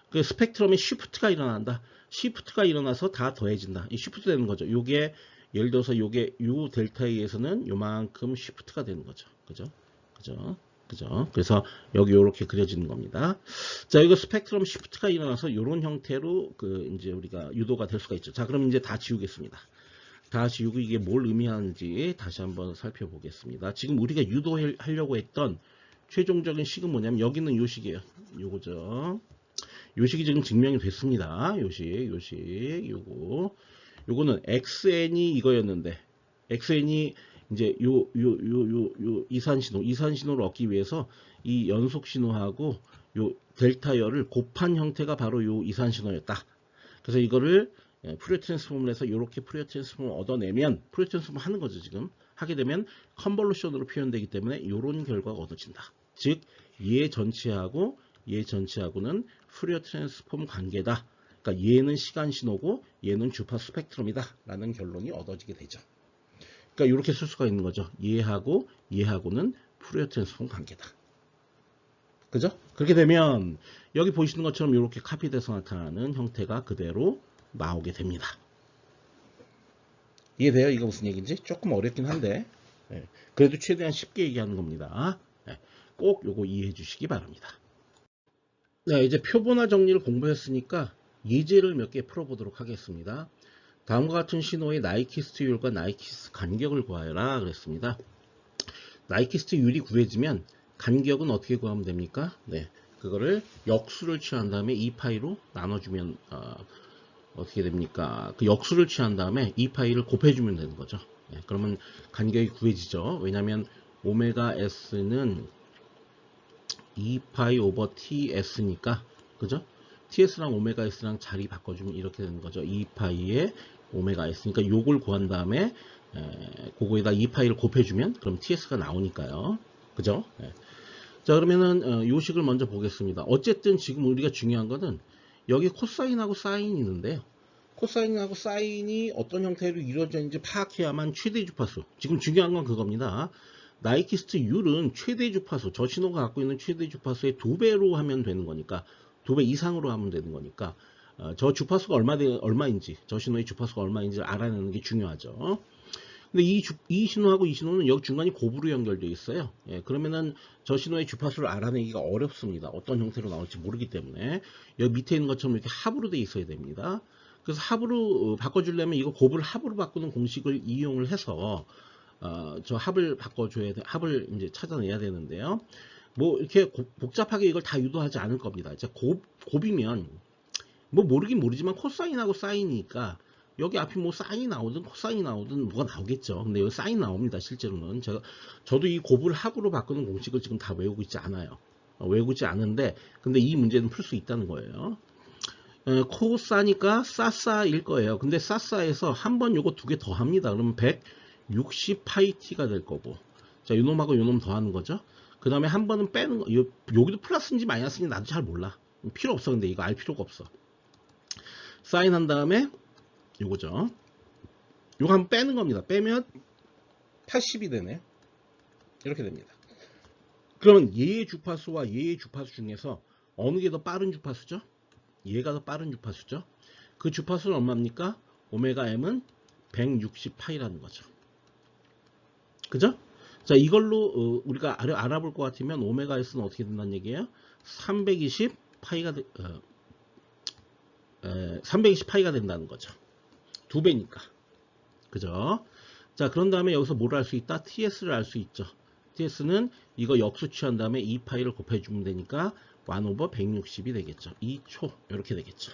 그 스펙트럼에 쉬프트가 일어난다. 쉬프트가 일어나서 다 더해진다. 이 쉬프트 되는 거죠. 요게 예를 들어서 요게 요 델타 E에서는 요만큼 쉬프트가 되는 거죠. 그죠? 그죠? 그죠? 그래서 여기 이렇게 그려지는 겁니다. 자, 이거 스펙트럼 시프트가 일어나서 이런 형태로 그 이제 우리가 유도가 될 수가 있죠. 자, 그럼 이제 다 지우겠습니다. 다 지우고 이게 뭘 의미하는지 다시 한번 살펴보겠습니다. 지금 우리가 유도하려고 했던 최종적인 식은 뭐냐면 여기는 요 식이에요. 요거죠. 요 식이 지금 증명이 됐습니다. 요거는 XN이 이거였는데 XN이 이제 요 이산신호를 얻기 위해서 이 연속신호하고 요 델타열을 곱한 형태가 바로 요 이산신호였다. 그래서 이거를 푸리어 트랜스폼을 해서 이렇게 푸리어 트랜스폼을 얻어내면 푸리어 트랜스폼을 하는 거죠. 지금 하게 되면 컨볼루션으로 표현되기 때문에 이런 결과가 얻어진다. 즉 얘 전체하고는 푸리어 트랜스폼 관계다. 그러니까 얘는 시간 신호고 얘는 주파수 스펙트럼이다 라는 결론이 얻어지게 되죠. 그러니까 이렇게 쓸 수가 있는 거죠. 얘하고는 푸리어 트랜스폼 관계다. 그죠? 그렇게 되면 여기 보시는 것처럼 이렇게 카피돼서 나타나는 형태가 그대로 나오게 됩니다. 이해돼요? 이거 무슨 얘기인지? 조금 어렵긴 한데 그래도 최대한 쉽게 얘기하는 겁니다. 꼭 요거 이해해 주시기 바랍니다. 네, 이제 표본화 정리를 공부했으니까 예제를 몇 개 풀어보도록 하겠습니다. 다음과 같은 신호의 나이키스트율과 나이키스트 간격을 구하여라 그랬습니다. 나이키스트율이 구해지면 간격은 어떻게 구하면 됩니까? 네, 그거를 역수를 취한 다음에 2파이로 나눠주면 어떻게 됩니까? 그 역수를 취한 다음에 2파이를 곱해주면 되는 거죠. 네, 그러면 간격이 구해지죠. 왜냐하면 오메가 S는 2파이 오버 TS니까 그죠? TS랑 오메가 S랑 자리 바꿔주면 이렇게 되는 거죠. 2파이에 오메가 S니까 요걸 구한 다음에 그거에다 2파이를 곱해주면 그럼 TS가 나오니까요. 그죠? 자, 그러면은 요 식을 먼저 보겠습니다. 어쨌든 지금 우리가 중요한 거는 여기 코사인하고 사인이 있는데요. 코사인하고 사인이 어떤 형태로 이루어졌는지 파악해야만 최대 주파수. 지금 중요한 건 그겁니다. 나이키스트 율은 최대 주파수, 저 신호가 갖고 있는 최대 주파수의 2배로 하면 되는 거니까 2배 이상으로 하면 되는 거니까 저 주파수가 얼마인지, 저 신호의 주파수가 얼마인지를 알아내는 게 중요하죠. 근데 이 신호하고 이 신호는 여기 중간이 곱으로 연결되어 있어요. 그러면은 저 신호의 주파수를 알아내기가 어렵습니다. 어떤 형태로 나올지 모르기 때문에 여기 밑에 있는 것처럼 이렇게 합으로 되어 있어야 됩니다. 그래서 합으로 바꿔주려면 이거 곱을 합으로 바꾸는 공식을 이용을 해서 저 합을 바꿔줘야 돼. 합을 이제 찾아내야 되는데요. 뭐 이렇게 복잡하게 이걸 다 유도하지 않을 겁니다. 이제 곱이면 뭐 모르긴 모르지만 코사인하고 사인이니까 여기 앞이 뭐 사인이 나오든 코사인이 나오든 뭐가 나오겠죠. 근데 여기 사인 나옵니다. 실제로는 저도 이 곱을 합으로 바꾸는 공식을 지금 다 외우고 있지 않아요. 외우고 있지 않은데 근데 이 문제는 풀 수 있다는 거예요. 코사니까 싸싸일 거예요. 근데 싸싸에서 한 번 요거 두 개 더 합니다. 그러면 160파이t가 될 거고 자 요놈하고 요놈 더하는 거죠. 그 다음에 한 번은 빼는 거 여기도 플러스인지 마이너스인지 나도 잘 몰라. 필요 없어. 근데 이거 알 필요가 없어. 사인 한 다음에 요거죠. 요거 한번 빼는 겁니다. 빼면 80이 되네. 이렇게 됩니다. 그러면 얘의 주파수와 얘의 주파수 중에서 어느 게 더 빠른 주파수죠? 얘가 더 빠른 주파수죠. 그 주파수는 얼마입니까? 오메가 m은 160파이라는 거죠. 그죠? 자, 이걸로 우리가 알아볼 것 같으면 오메가 s는 어떻게 된다는 얘기예요? 320파이가 된다는 거죠. 2배니까. 그죠? 자, 그런 다음에 여기서 뭘 알 수 있다? TS를 알 수 있죠. TS는 이거 역수 취한 다음에 2파이를 곱해주면 되니까 1 오버 160이 되겠죠. 2초. 이렇게 되겠죠.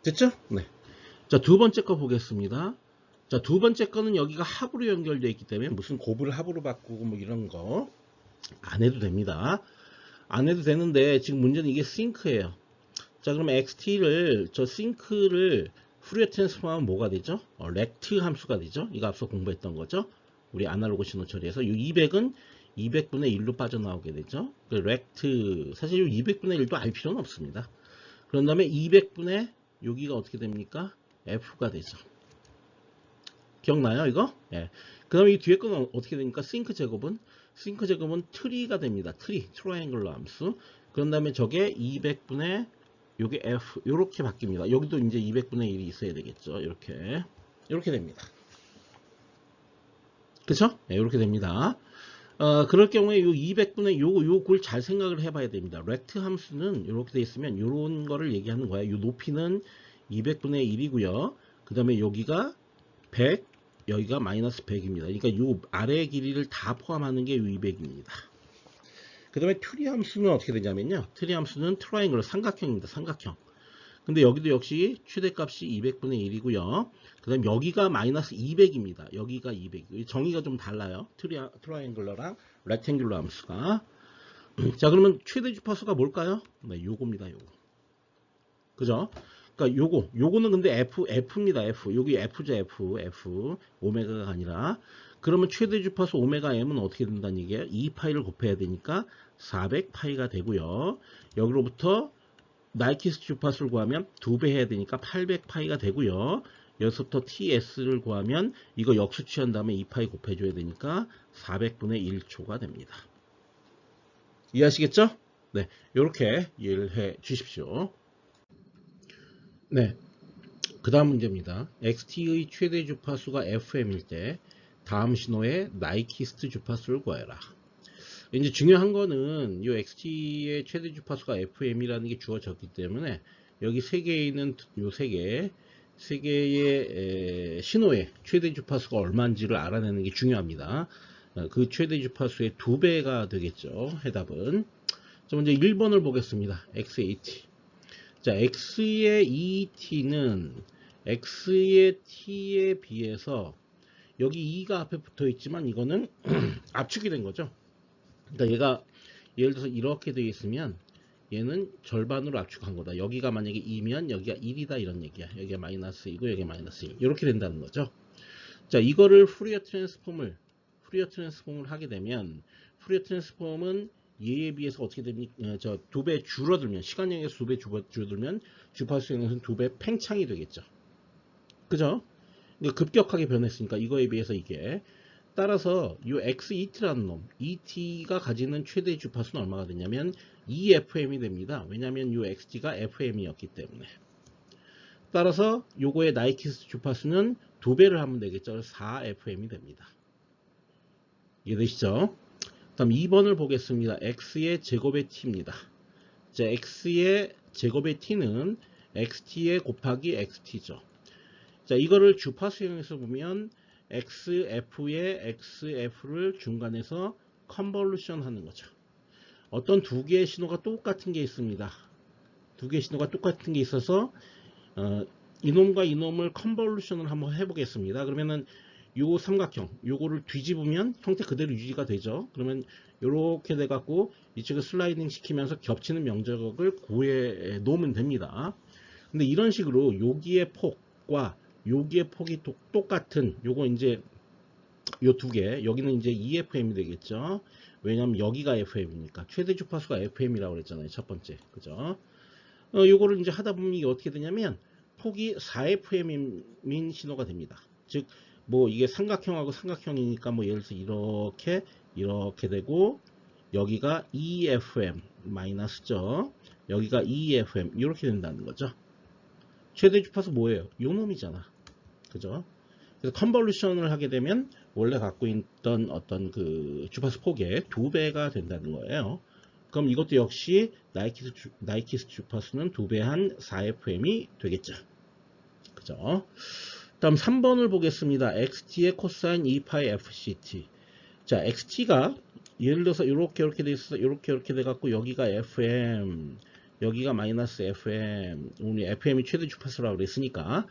됐죠? 네. 자, 두 번째 거 보겠습니다. 자, 두 번째 거는 여기가 합으로 연결되어 있기 때문에 무슨 곱을 합으로 바꾸고 뭐 이런 거 안 해도 됩니다. 안 해도 되는데 지금 문제는 이게 싱크예요. 자, 그러면 xt를 저 싱크를 푸리어 트랜스폼하면 뭐가 되죠? 렉트 함수가 되죠. 이거 앞서 공부했던 거죠. 우리 아날로그 신호 처리에서 이 200은 200분의 1로 빠져나오게 되죠. 그 렉트 사실 이 200분의 1도 알 필요는 없습니다. 그런 다음에 200분의 여기가 어떻게 됩니까? F가 되죠. 기억나요 이거? 예. 그 다음에 이 뒤에 거는 어떻게 됩니까? 싱크 제곱은 트리가 됩니다. 트라이앵글러 함수. 그런 다음에 저게 200분의 요게 F 요렇게 바뀝니다. 여기도 이제 200분의 1이 있어야 되겠죠. 이렇게 됩니다. 그쵸? 네, 이렇게 됩니다. 그럴 경우에 요 200분의 요걸 잘 생각을 해봐야 됩니다. 렉트 함수는 이렇게 돼 있으면 요런 거를 얘기하는 거야. 요 높이는 200분의 1이고요. 그 다음에 여기가 100, 여기가 마이너스 100입니다. 그러니까 요 아래 길이를 다 포함하는 게 요 200입니다. 그 다음에 트리 함수는 어떻게 되냐면요. 트리 함수는 트라이앵글 삼각형입니다. 삼각형. 근데 여기도 역시 최대값이 200분의 1이고요. 그 다음 여기가 마이너스 200입니다. 여기가 200. 정의가 좀 달라요. 트라이앵글러랑 렉탱귤러 함수가. 자, 그러면 최대 주파수가 뭘까요? 네, 요겁니다. 요거. 그죠? 그러니까 요거는 근데 F입니다. F. 여기 F죠. F. 오메가가 아니라. 그러면 최대 주파수 오메가 M은 어떻게 된다는 얘기예요? 2파이를 곱해야 되니까 400파이가 되고요. 여기로부터 나이키스트 주파수를 구하면 2배 해야 되니까 800파이가 되고요. 여기서부터 TS를 구하면 이거 역수 취한 다음에 2파이 곱해줘야 되니까 400분의 1초가 됩니다. 이해하시겠죠? 네, 이렇게 이해를 해 주십시오. 네, 그 다음 문제입니다. XT의 최대 주파수가 FM일 때 다음 신호의 나이키스트 주파수를 구해라. 이제 중요한 거는 이 XT의 최대 주파수가 FM이라는 게 주어졌기 때문에 여기 세 개에 있는 요 세 개의 신호의 최대 주파수가 얼마인지를 알아내는 게 중요합니다. 그 최대 주파수의 2배가 되겠죠. 해답은. 자, 먼저 1번을 보겠습니다. X의 ET. 자, X의 ET는 X의 T에 비해서 여기 2가 앞에 붙어 있지만 이거는 압축이 된 거죠. 그러니까 얘가 예를 들어서 이렇게 되어 있으면 얘는 절반으로 압축한 거다. 여기가 만약에 2면 여기가 1이다 이런 얘기야. 여기가 마이너스 2고 여기가 마이너스 2. 이렇게 된다는 거죠. 자, 이거를 푸리어 트랜스폼을 하게 되면 푸리어 트랜스폼은 얘에 비해서 어떻게 됩니까? 저 2배 줄어들면 시간 영역에서 2배 줄어들면 주파수 영역에서는 2배 팽창이 되겠죠. 그죠? 급격하게 변했으니까 이거에 비해서 이게 따라서 이 XET라는 놈, ET가 가지는 최대 주파수는 얼마가 되냐면 2FM이 됩니다. 왜냐하면 이 XT가 FM이었기 때문에. 따라서 요거의 나이키스트 주파수는 2배를 하면 되겠죠. 4FM이 됩니다. 이해되시죠? 다음 2번을 보겠습니다. X의 제곱의 T입니다. 자, X의 제곱의 T는 XT의 곱하기 XT죠. 자, 이거를 주파수형에서 보면 XF의 XF를 중간에서 컨볼루션 하는 거죠. 어떤 두 개의 신호가 똑같은 게 있습니다. 두 개의 신호가 똑같은 게 있어서 이놈과 이놈을 컨볼루션을 한번 해보겠습니다. 그러면은 요 삼각형 요거를 뒤집으면 형태 그대로 유지가 되죠. 그러면 요렇게 돼 갖고 이쪽을 슬라이딩 시키면서 겹치는 면적을 구해 놓으면 됩니다. 근데 이런 식으로 여기의 폭과 여기의 폭이 똑같은 요거 이제 요 두 개 여기는 이제 EFM이 되겠죠. 왜냐면 여기가 FM이니까 최대 주파수가 FM이라고 그랬잖아요. 첫 번째. 그죠? 요거를 이제 하다 보면 이게 어떻게 되냐면 폭이 4FM인 신호가 됩니다. 즉 뭐 이게 삼각형하고 삼각형이니까 뭐 예를 들어서 이렇게 되고 여기가 EFM 마이너스죠. 여기가 EFM 이렇게 된다는 거죠. 최대 주파수 뭐예요? 요 놈이잖아. 그죠? 그래서 컨볼루션을 하게 되면 원래 갖고 있던 어떤 그 주파수 폭의 2배가 된다는 거예요. 그럼 이것도 역시 나이키스 주파수는 2배 한 4FM이 되겠죠. 그죠? 다음 3번을 보겠습니다. XT의 코사인 2파이 FCT. 자, XT가 예를 들어서 이렇게 돼 있어. 이렇게 돼 갖고 여기가 FM, 여기가 마이너스 FM. 우리 FM이 최대 주파수라고 그랬으니까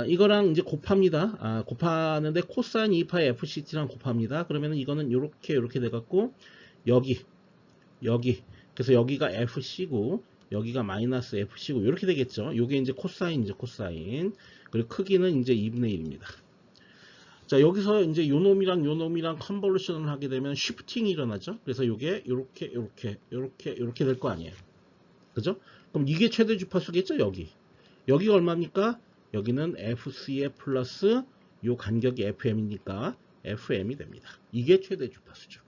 이거랑 이제 곱합니다. 곱하는데 코사인 2파이 FCT랑 곱합니다. 그러면은 이거는 이렇게 돼 갖고 여기 그래서 여기가 FC고 여기가 마이너스 FC고 이렇게 되겠죠. 요게 이제 코사인이죠. 코사인. 그리고 크기는 이제 2분의 1입니다. 자, 여기서 이제 요 놈이랑 컨볼루션을 하게 되면 쉬프팅이 일어나죠. 그래서 요게 요렇게 될 거 아니에요. 그죠? 그럼 이게 최대 주파수겠죠, 여기가 얼마입니까? 여기는 FC에 플러스 요 간격이 FM이니까 FM이 됩니다. 이게 최대 주파수죠.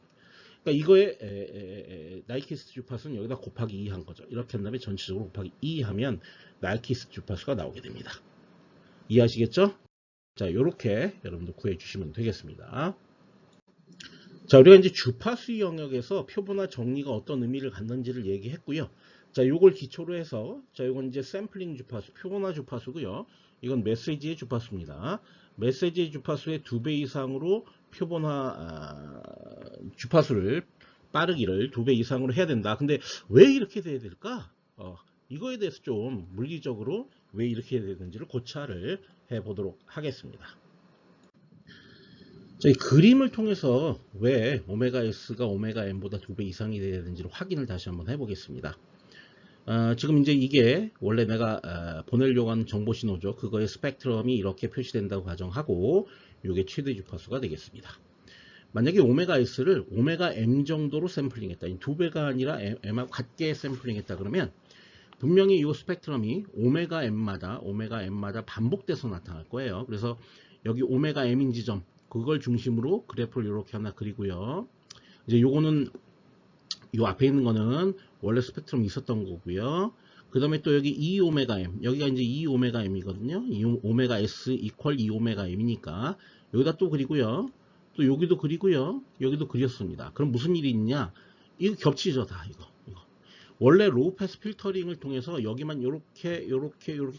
그러니까 이거의 나이키스 주파수는 여기다 곱하기 2 한 거죠. 이렇게 한 다음에 전체적으로 곱하기 2 하면 나이키스 주파수가 나오게 됩니다. 이해하시겠죠? 자, 요렇게 여러분들 구해 주시면 되겠습니다. 자, 우리가 이제 주파수 영역에서 표본화 정리가 어떤 의미를 갖는지를 얘기했고요. 자, 요걸 기초로 해서, 자, 요건 이제 샘플링 주파수, 표본화 주파수고요. 이건 메시지의 주파수입니다. 메시지의 주파수의 2배 이상으로 표본화 주파수를 빠르기를 2배 이상으로 해야 된다. 근데 왜 이렇게 돼야 될까? 이거에 대해서 좀 물리적으로 왜 이렇게 해야 되는지를 고찰을 해보도록 하겠습니다. 자, 이 그림을 통해서 왜 오메가 S가 오메가 M보다 2배 이상이 돼야 되는지를 확인을 다시 한번 해보겠습니다. 지금 이제 이게 원래 내가 보내려고 하는 정보 신호죠. 그거의 스펙트럼이 이렇게 표시된다고 가정하고 이게 최대 주파수가 되겠습니다. 만약에 오메가 S를 오메가 M 정도로 샘플링했다. 2배가 아니라 M하고 같게 샘플링했다 그러면 분명히 이 스펙트럼이 오메가 M마다 반복돼서 나타날 거예요. 그래서 여기 오메가 M인 지점 그걸 중심으로 그래프를 이렇게 하나 그리고요. 이제 요거는 요 앞에 있는 거는 원래 스펙트럼이 있었던 거고요. 그 다음에 또 여기 2오메가 M 여기가 이제 2오메가 M이거든요. 오메가 S 이퀄 2오메가 M이니까 여기다 또 그리고요. 또 여기도 그리고요. 여기도 그렸습니다. 그럼 무슨 일이 있냐? 이거 겹치죠, 다 이거. 원래 로우 패스 필터링을 통해서 여기만 요렇게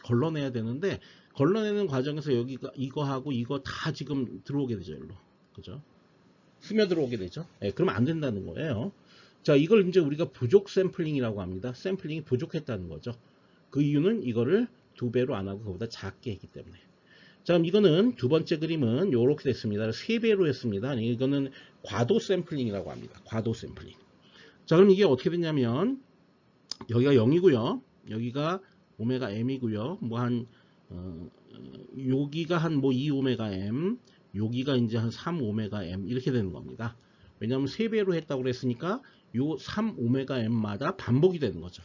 걸러내야 되는데 걸러내는 과정에서 여기가 이거하고 이거 다 지금 들어오게 되죠, 일로. 그죠? 스며들어오게 되죠. 네, 그러면 안 된다는 거예요. 자, 이걸 이제 우리가 부족 샘플링이라고 합니다. 샘플링이 부족했다는 거죠. 그 이유는 이거를 2배로 안 하고 그보다 작게 했기 때문에. 자, 그럼 이거는 두 번째 그림은 이렇게 됐습니다. 3배로 했습니다. 이거는 과도 샘플링이라고 합니다. 과도 샘플링. 자, 그럼 이게 어떻게 됐냐면 여기가 0이고요. 여기가 오메가 M이고요. 여기가 한 2오메가 M, 여기가 이제 한 3오메가 M 이렇게 되는 겁니다. 왜냐하면 3배로 했다고 그랬으니까 요 3오메가 M마다 반복이 되는 거죠.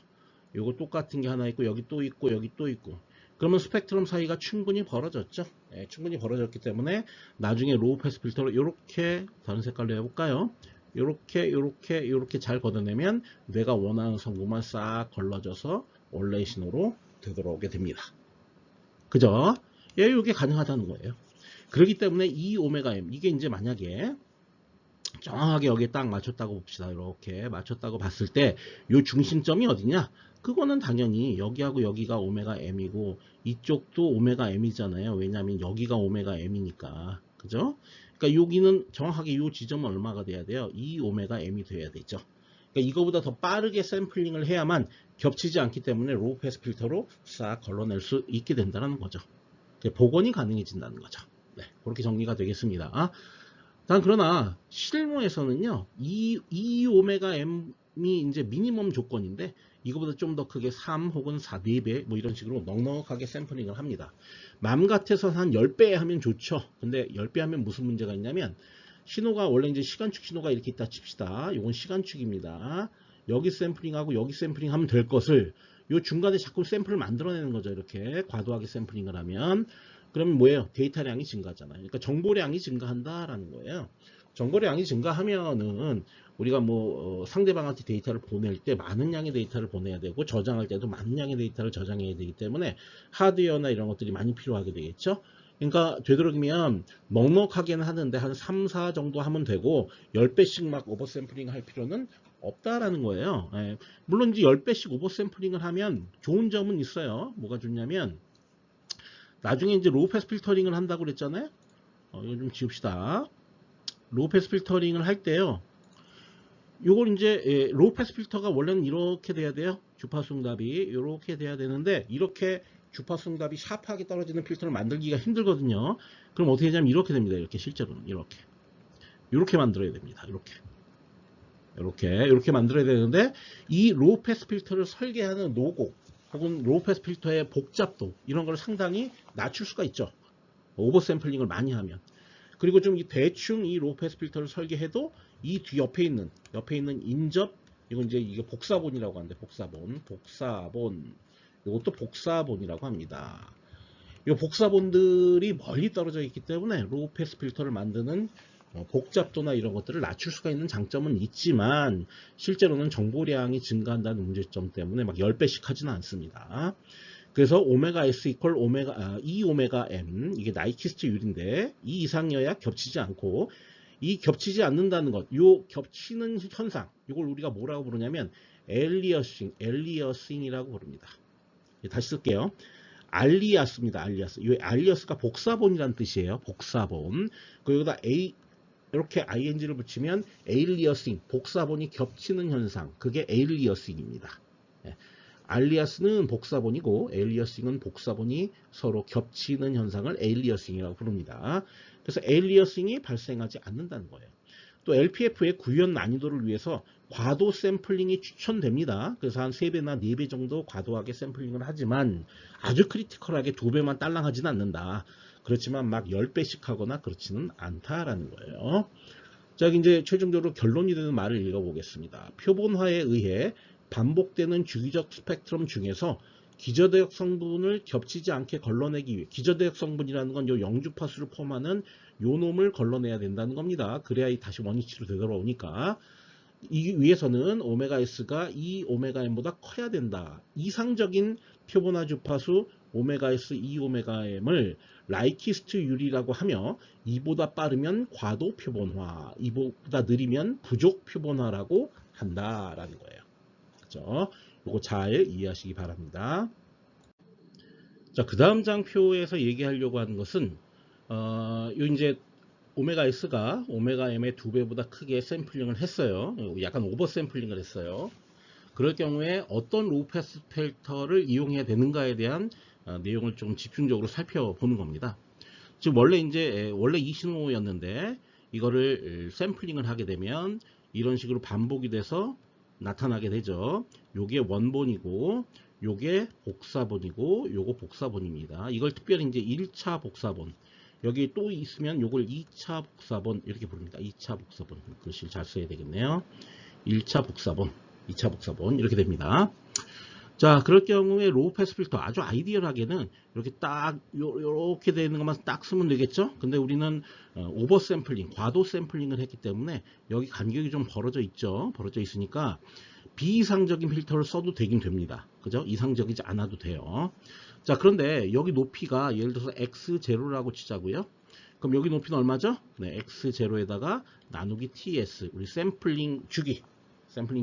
요거 똑같은 게 하나 있고 여기 또 있고 여기 또 있고. 그러면 스펙트럼 사이가 충분히 벌어졌죠. 네, 충분히 벌어졌기 때문에 나중에 로우 패스 필터로 이렇게 다른 색깔로 해볼까요? 요렇게 잘 걷어내면 내가 원하는 성분만 싹 걸러져서 원래의 신호로 되돌아오게 됩니다. 그죠? 예, 이게 가능하다는 거예요. 그렇기 때문에 이 오메가 M 이게 이제 만약에 정확하게 여기에 딱 맞췄다고 봅시다. 이렇게 맞췄다고 봤을 때 이 중심점이 어디냐? 그거는 당연히 여기하고 여기가 오메가 M이고 이쪽도 오메가 M이잖아요. 왜냐하면 여기가 오메가 M이니까. 그죠? 그러니까 여기는 정확하게 이 지점은 얼마가 돼야 돼요? 2오메가 M이 돼야 되죠. 그러니까 이거보다 더 빠르게 샘플링을 해야만 겹치지 않기 때문에 로우 패스 필터로 싹 걸러낼 수 있게 된다는 거죠. 복원이 가능해진다는 거죠. 네, 그렇게 정리가 되겠습니다. 단 그러나 실무에서는요, 2오메가 M이 이제 미니멈 조건인데 이거보다 좀 더 크게 3 혹은 4, 4배 뭐 이런 식으로 넉넉하게 샘플링을 합니다. 맘 같아서 한 10배 하면 좋죠. 근데 10배 하면 무슨 문제가 있냐면 신호가 원래 이제 시간축 신호가 이렇게 있다 칩시다. 이건 시간축입니다. 여기 샘플링하고 여기 샘플링 하면 될 것을 요 중간에 자꾸 샘플을 만들어내는 거죠. 이렇게 과도하게 샘플링을 하면 그러면 뭐예요? 데이터량이 증가하잖아요. 그러니까 정보량이 증가한다라는 거예요. 정보량이 증가하면은 우리가 뭐 상대방한테 데이터를 보낼 때 많은 양의 데이터를 보내야 되고 저장할 때도 많은 양의 데이터를 저장해야 되기 때문에 하드웨어나 이런 것들이 많이 필요하게 되겠죠. 그러니까 되도록이면 넉넉하게는 하는데 한 3, 4 정도 하면 되고 10배씩 막 오버샘플링 할 필요는 없다라는 거예요. 예. 물론 이제 10배씩 오버샘플링을 하면 좋은 점은 있어요. 뭐가 좋냐면 나중에 이제 로우 패스 필터링을 한다고 그랬잖아요. 이거 좀 지웁시다. 로우 패스 필터링을 할 때요. 요걸 이제 로우 패스 필터가 원래는 이렇게 돼야 돼요. 주파수 응답이 이렇게 돼야 되는데 이렇게 주파수 응답이 샤프하게 떨어지는 필터를 만들기가 힘들거든요. 그럼 어떻게 하냐면 이렇게 됩니다. 이렇게 실제로는 이렇게 만들어야 됩니다. 이렇게 만들어야 되는데 이 로우 패스 필터를 설계하는 노고 혹은 로우 패스 필터의 복잡도 이런 걸 상당히 낮출 수가 있죠. 오버샘플링을 많이 하면. 그리고 좀 대충 이 로우 패스 필터를 설계해도 이 뒤 옆에 있는 인접 이건 이제 이게 복사본이라고 하는데 복사본 이것도 복사본이라고 합니다. 이 복사본들이 멀리 떨어져 있기 때문에 로우 패스 필터를 만드는 복잡도나 이런 것들을 낮출 수가 있는 장점은 있지만 실제로는 정보량이 증가한다는 문제점 때문에 막 10배씩 하지는 않습니다. 그래서 오메가 S 이퀄 E 오메가 M 이게 나이키스트율인데 이 이상이어야 겹치지 않고 이 겹치지 않는다는 것, 요 겹치는 현상, 이걸 우리가 뭐라고 부르냐면 엘리어싱이라고 부릅니다. 다시 쓸게요. 알리아스입니다. 알리아스. 이 알리아스가 복사본이라는 뜻이에요. 복사본. 여기다 이렇게 ing를 붙이면 에일리어싱, 복사본이 겹치는 현상, 그게 에일리어싱입니다. 알리아스는 복사본이고 에일리어싱은 복사본이 서로 겹치는 현상을 에일리어싱이라고 부릅니다. 그래서 에일리어싱이 발생하지 않는다는 거예요. 또 LPF의 구현 난이도를 위해서 과도 샘플링이 추천됩니다. 그래서 한 3배나 4배 정도 과도하게 샘플링을 하지만 아주 크리티컬하게 2배만 딸랑하지는 않는다. 그렇지만 막 10배씩 하거나 그렇지는 않다라는 거예요. 자, 이제 최종적으로 결론이 되는 말을 읽어보겠습니다. 표본화에 의해 반복되는 주기적 스펙트럼 중에서 기저대역 성분을 겹치지 않게 걸러내기 위해 기저대역 성분이라는 건 요 영주파수를 포함하는 요 놈을 걸러내야 된다는 겁니다. 그래야 다시 원위치로 되돌아오니까 이 위해서는 오메가 S가 이 오메가 M보다 커야 된다. 이상적인 표본화 주파수 오메가 S 2 오메가 M을 라이키스트 율이라고 하며 이보다 빠르면 과도 표본화, 이보다 느리면 부족 표본화라고 한다라는 거예요. 그죠? 요거 잘 이해하시기 바랍니다. 자, 그 다음 장표에서 얘기하려고 하는 것은 요 이제 오메가 S가 오메가 M의 2배보다 크게 샘플링을 했어요. 약간 오버 샘플링을 했어요. 그럴 경우에 어떤 로우 패스 필터를 이용해야 되는가에 대한 내용을 좀 집중적으로 살펴보는 겁니다. 지금 원래 이 신호였는데 이거를 샘플링을 하게 되면 이런 식으로 반복이 돼서 나타나게 되죠. 요게 원본이고 요게 복사본이고 요거 복사본입니다. 이걸 특별히 이제 1차 복사본 여기 또 있으면 요걸 2차 복사본 이렇게 부릅니다. 2차 복사본 글씨를 잘 써야 되겠네요. 1차 복사본 2차 복사본 이렇게 됩니다. 자, 그럴 경우에 로우 패스 필터 아주 아이디얼하게는 이렇게 딱 요렇게 되어 있는 것만 딱 쓰면 되겠죠. 근데 우리는 오버 샘플링, 과도 샘플링을 했기 때문에 여기 간격이 좀 벌어져 있죠. 벌어져 있으니까 비이상적인 필터를 써도 되긴 됩니다. 그죠? 이상적이지 않아도 돼요. 자, 그런데 여기 높이가 예를 들어서 x0라고 치자고요. 그럼 여기 높이는 얼마죠? 네, x0에다가 나누기 ts 우리 샘플링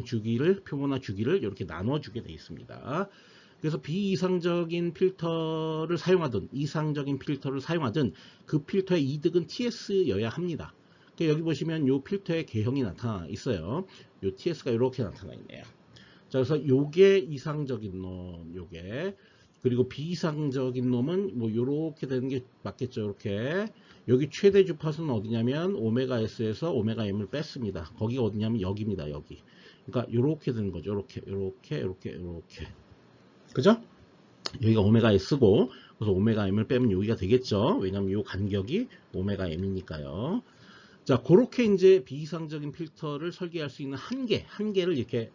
주기를 표본화 주기를 이렇게 나눠주게 되어 있습니다. 그래서 비이상적인 필터를 사용하든 이상적인 필터를 사용하든 그 필터의 이득은 TS여야 합니다. 여기 보시면 이 필터의 개형이 나타나 있어요. 이 TS가 이렇게 나타나 있네요. 자, 그래서 요게 이상적인 놈, 요게 그리고 비이상적인 놈은 뭐 요렇게 되는 게 맞겠죠. 이렇게 여기 최대 주파수는 어디냐면 오메가 S에서 오메가 M을 뺐습니다. 거기가 어디냐면 여기입니다. 여기. 그러니까 요렇게 되는 거죠. 요렇게. 그죠? 여기가 오메가 S고 그래서 오메가 M을 빼면 여기가 되겠죠. 왜냐면 요 간격이 오메가 M이니까요. 자, 그렇게 이제 비이상적인 필터를 설계할 수 있는 한계를 이렇게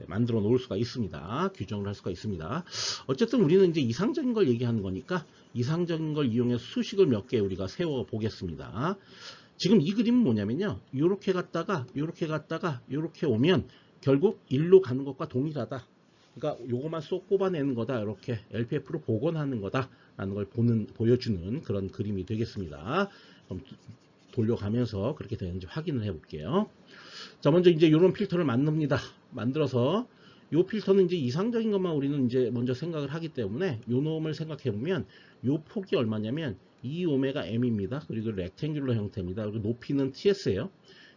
만들어 놓을 수가 있습니다. 규정을 할 수가 있습니다. 어쨌든 우리는 이제 이상적인 걸 얘기하는 거니까 이상적인 걸 이용해서 수식을 몇 개 우리가 세워 보겠습니다. 지금 이 그림은 뭐냐면요. 이렇게 갔다가 이렇게 오면 결국 일로 가는 것과 동일하다. 그러니까 요거만 쏙 뽑아내는 거다. 이렇게 LPF로 복원하는 거다라는 걸 보여주는 그런 그림이 되겠습니다. 그럼 돌려가면서 그렇게 되는지 확인을 해 볼게요. 자, 먼저 이제 이런 필터를 만들어서 이 필터는 이제 이상적인 것만 우리는 이제 먼저 생각을 하기 때문에 요 놈을 생각해 보면 요 폭이 얼마냐면 2ωm입니다. 그리고 렉탱귤러 형태입니다. 그리고 높이는 ts예요.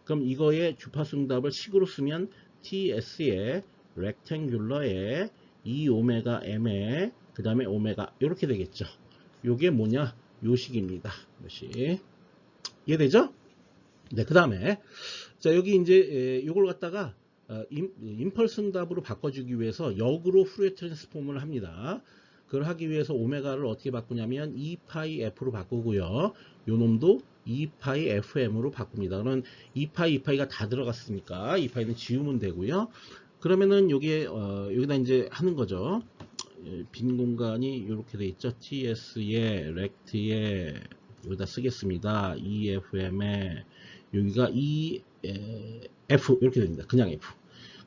그럼 이거의 주파수 응답을 식으로 쓰면 ts의 렉탱귤러에 2ωm에 그 다음에 오메가 이렇게 되겠죠. 요게 뭐냐? 요 식입니다. 요식. 이해되죠? 네, 그 다음에 자, 여기 이제 요걸 갖다가 임펄스 응답으로 바꿔주기 위해서 역으로 후리에 트랜스폼을 합니다. 그걸 하기 위해서 오메가를 어떻게 바꾸냐면 2파이f로 바꾸고요. 요 놈도 2파이fm으로 바꿉니다. 그러면 2파이가 다 들어갔으니까 2파이는 지우면 되고요. 그러면은 요게 여기다 이제 하는 거죠. 빈 공간이 이렇게 돼 있죠. ts에 렉트에 여기다 쓰겠습니다. efm에 여기가 f 이렇게 됩니다. 그냥 f.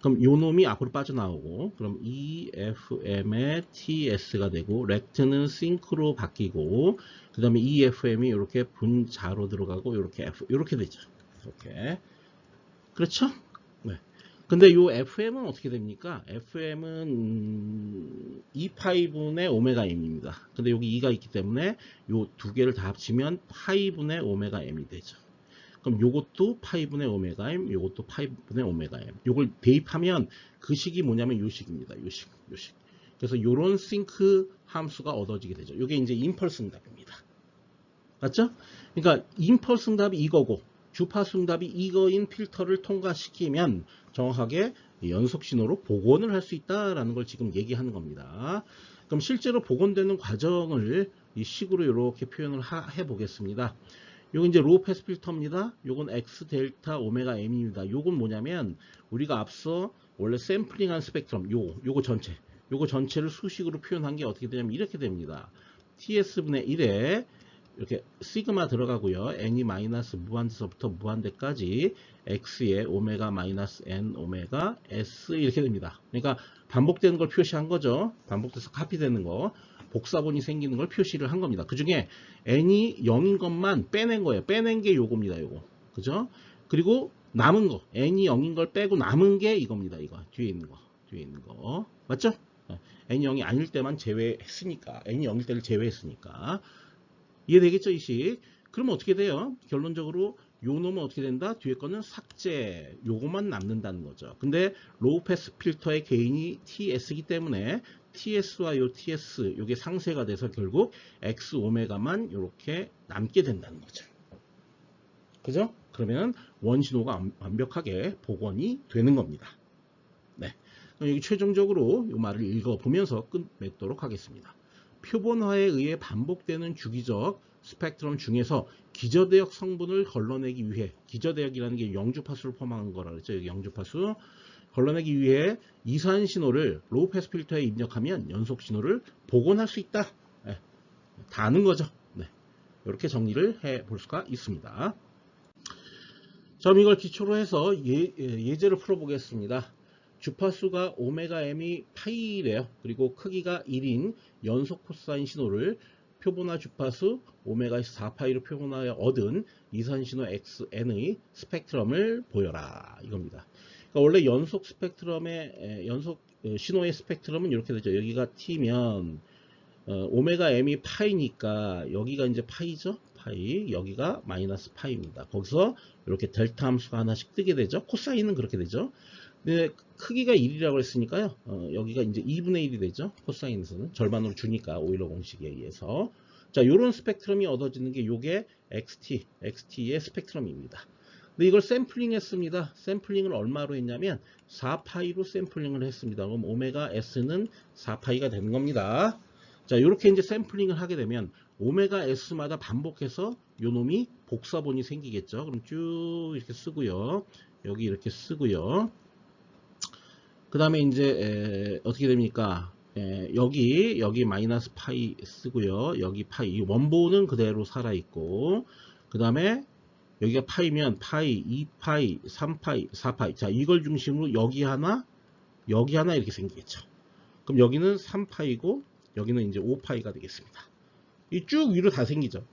그럼 요 놈이 앞으로 빠져나오고 그럼 efm의 ts가 되고 렉트는 싱크로 바뀌고 그 다음에 efm이 이렇게 분자로 들어가고 이렇게 f 이렇게 되죠. 이렇게 그렇죠? 네. 근데 요 fm은 어떻게 됩니까? fm은 2파이분의 오메가 m입니다. 근데 여기 2가 있기 때문에 요 두 개를 다 합치면 파이분의 오메가 m이 되죠. 그럼 요것도 파이분의 오메가 m, 요것도 파이분의 오메가 m. 요걸 대입하면 그 식이 뭐냐면 요 식입니다. 요 식. 그래서 요런 싱크 함수가 얻어지게 되죠. 요게 이제 임펄스 응답입니다. 맞죠? 그러니까 임펄스 응답이 이거고 주파수 응답이 이거인 필터를 통과시키면 정확하게 연속 신호로 복원을 할 수 있다라는 걸 지금 얘기하는 겁니다. 그럼 실제로 복원되는 과정을 이 식으로 이렇게 표현을 해 보겠습니다. 요건 이제 로우 패스 필터입니다. 요건 X 델타 오메가 M입니다. 요건 뭐냐면 우리가 앞서 원래 샘플링한 스펙트럼 요거 전체를 수식으로 표현한 게 어떻게 되냐면 이렇게 됩니다. TS분의 1에 이렇게 시그마 들어가고요. n이 마이너스 무한대서부터 무한대까지 x에 오메가 마이너스 n 오메가 s 이렇게 됩니다. 그러니까 반복되는 걸 표시한 거죠. 반복돼서 카피되는 거. 복사본이 생기는 걸 표시를 한 겁니다. 그 중에 n이 0인 것만 빼낸 거예요. 빼낸 게 요겁니다. 요거. 그죠? 그리고 남은 거. n이 0인 걸 빼고 남은 게 이겁니다. 이거. 뒤에 있는 거. 맞죠? n이 0이 아닐 때만 제외했으니까. n이 0일 때를 제외했으니까. 이해되겠죠, 이 식? 그러면 어떻게 돼요? 결론적으로 요 놈은 어떻게 된다? 뒤에 거는 삭제, 요것만 남는다는 거죠. 근데 로우 패스 필터의 개인이 TS이기 때문에 TS와 요 TS, 요게 상쇄가 돼서 결국 X 오메가만 이렇게 남게 된다는 거죠. 그죠? 그러면 원신호가 완벽하게 복원이 되는 겁니다. 네. 그럼 여기 최종적으로 요 말을 읽어보면서 끝맺도록 하겠습니다. 표본화에 의해 반복되는 주기적 스펙트럼 중에서 기저대역 성분을 걸러내기 위해 기저대역이라는 게 영주파수를 포함한 거라 그랬죠. 여기 영주파수 걸러내기 위해 이산 신호를 로우 패스 필터에 입력하면 연속 신호를 복원할 수 있다. 네, 다 아는 거죠. 네, 이렇게 정리를 해 볼 수가 있습니다. 자, 이걸 기초로 해서 예제를 풀어보겠습니다. 주파수가 오메가 m이 파이래요. 그리고 크기가 1인 연속 코사인 신호를 표본화 주파수 오메가에서 4파이로 표본하여 얻은 이산 신호 xn의 스펙트럼을 보여라 이겁니다. 그러니까 원래 연속 스펙트럼의 연속 신호의 스펙트럼은 이렇게 되죠. 여기가 t면 오메가 m이 파이니까 여기가 이제 파이죠. 파이, 여기가 마이너스 파이입니다. 거기서 이렇게 델타 함수가 하나씩 뜨게 되죠. 코사인은 그렇게 되죠. 근데 크기가 1이라고 했으니까요. 여기가 이제 2분의 1이 되죠. 코사인에서는 절반으로 주니까 오일러 공식에 의해서. 자, 요런 스펙트럼이 얻어지는 게 요게 XT의 스펙트럼입니다. 근데 이걸 샘플링 했습니다. 샘플링을 얼마로 했냐면 4파이로 샘플링을 했습니다. 그럼 오메가 S는 4파이가 되는 겁니다. 자, 이렇게 이제 샘플링을 하게 되면 오메가 S마다 반복해서 요 놈이 복사본이 생기겠죠. 그럼 쭉 이렇게 쓰고요. 여기 이렇게 쓰고요. 그 다음에 이제 어떻게 됩니까? 여기 마이너스 파이 쓰고요. 여기 파이, 이 원본은 그대로 살아있고, 그 다음에 여기가 파이면 파이, 2파이, 3파이, 4파이. 자, 이걸 중심으로 여기 하나 이렇게 생기겠죠. 그럼 여기는 3파이고, 여기는 이제 5파이가 되겠습니다. 이 쭉 위로 다 생기죠.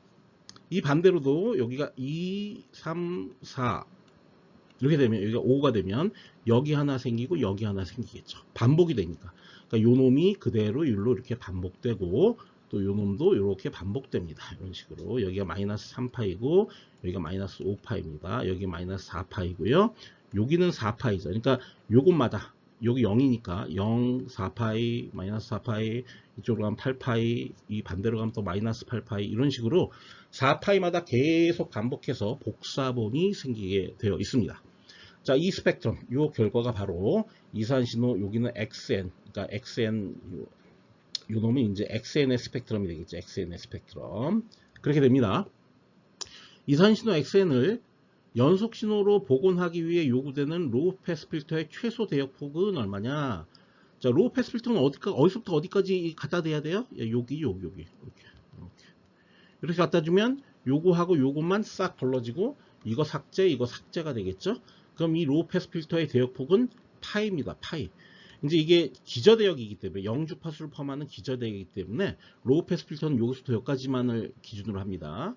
이 반대로도 여기가 2, 3, 4 이렇게 되면 여기가 5가 되면 여기 하나 생기고 여기 하나 생기겠죠. 반복이 되니까. 그러니까 요 놈이 그대로 일로 이렇게 반복되고 또 요 놈도 이렇게 반복됩니다. 이런 식으로 여기가 마이너스 3파이고 여기가 마이너스 5파입니다. 여기 마이너스 4파이고요. 여기는 4파이죠. 그러니까 요것마다 여기 0이니까 0, 4파이, 마이너스 4파이, 이쪽으로 가면 8파이, 이 반대로 가면 또 마이너스 8파이 이런 식으로 4파이마다 계속 반복해서 복사본이 생기게 되어 있습니다. 자, 이 스펙트럼, 요 결과가 바로 이산신호, 여기는 XN, 그러니까 XN, 요 놈이 이제 XN의 스펙트럼이 되겠죠. XN의 스펙트럼. 그렇게 됩니다. 이산신호 XN을 연속신호로 복원하기 위해 요구되는 로우 패스 필터의 최소 대역폭은 얼마냐? 자, 로우 패스 필터는 어디서부터 어디까지 갖다 대야 돼요? 여기. 이렇게 갖다 주면 요거하고 요것만 싹 걸러지고 이거 삭제가 되겠죠? 그럼 이 로우 패스 필터의 대역폭은 파이입니다. 파이. 이제 이게 기저대역이기 때문에 영주파수를 포함하는 기저대역이기 때문에 로우 패스 필터는 여기서부터 여기까지만을 기준으로 합니다.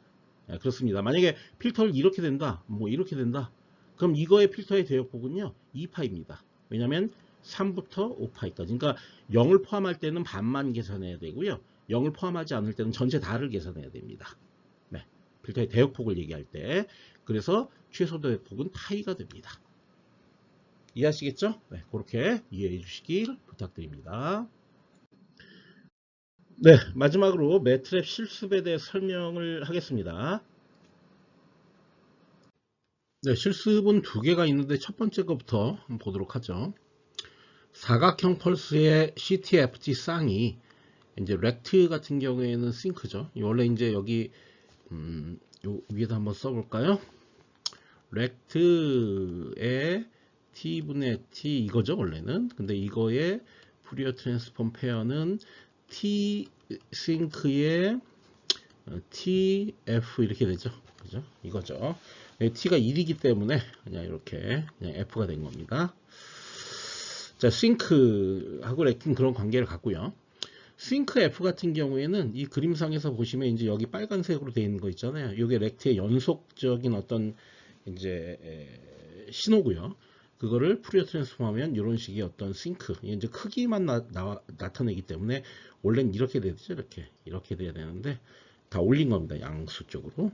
네, 그렇습니다. 만약에 필터를 이렇게 된다, 뭐 이렇게 된다. 그럼 이거의 필터의 대역폭은요 2파입니다. 왜냐하면 3부터 5파이까지. 그러니까 0을 포함할 때는 반만 계산해야 되고요. 0을 포함하지 않을 때는 전체 다를 계산해야 됩니다. 네, 필터의 대역폭을 얘기할 때. 그래서 최소 대역폭은 파이가 됩니다. 이해하시겠죠? 네, 그렇게 이해해 주시길 부탁드립니다. 네, 마지막으로 매트랩 실습에 대해 설명을 하겠습니다. 네, 실습은 두 개가 있는데 첫 번째 것부터 한번 보도록 하죠. 사각형 펄스의 CTFT 쌍이 이제 렉트 같은 경우에는 싱크죠. 원래 이제 여기 요 위에다 한번 써볼까요? 렉트의 t분의 t 이거죠 원래는. 근데 이거의 푸리어 트랜스폼 페어는 t 싱크의 tf 이렇게 되죠. 그죠? 이거죠. t가 1이기 때문에 그냥 이렇게 그냥 f가 된 겁니다. 자, 싱크하고 렉트는 그런 관계를 갖고요. 싱크 F 같은 경우에는 이 그림상에서 보시면 이제 여기 빨간색으로 되어 있는 거 있잖아요. 이게 렉트의 연속적인 어떤 이제 신호고요. 그거를 푸리어 트랜스폼하면 이런 식의 어떤 싱크, 이제 크기만 나타내기 때문에 원래는 이렇게 되죠. 이렇게 돼야 되는데 다 올린 겁니다. 양수 쪽으로.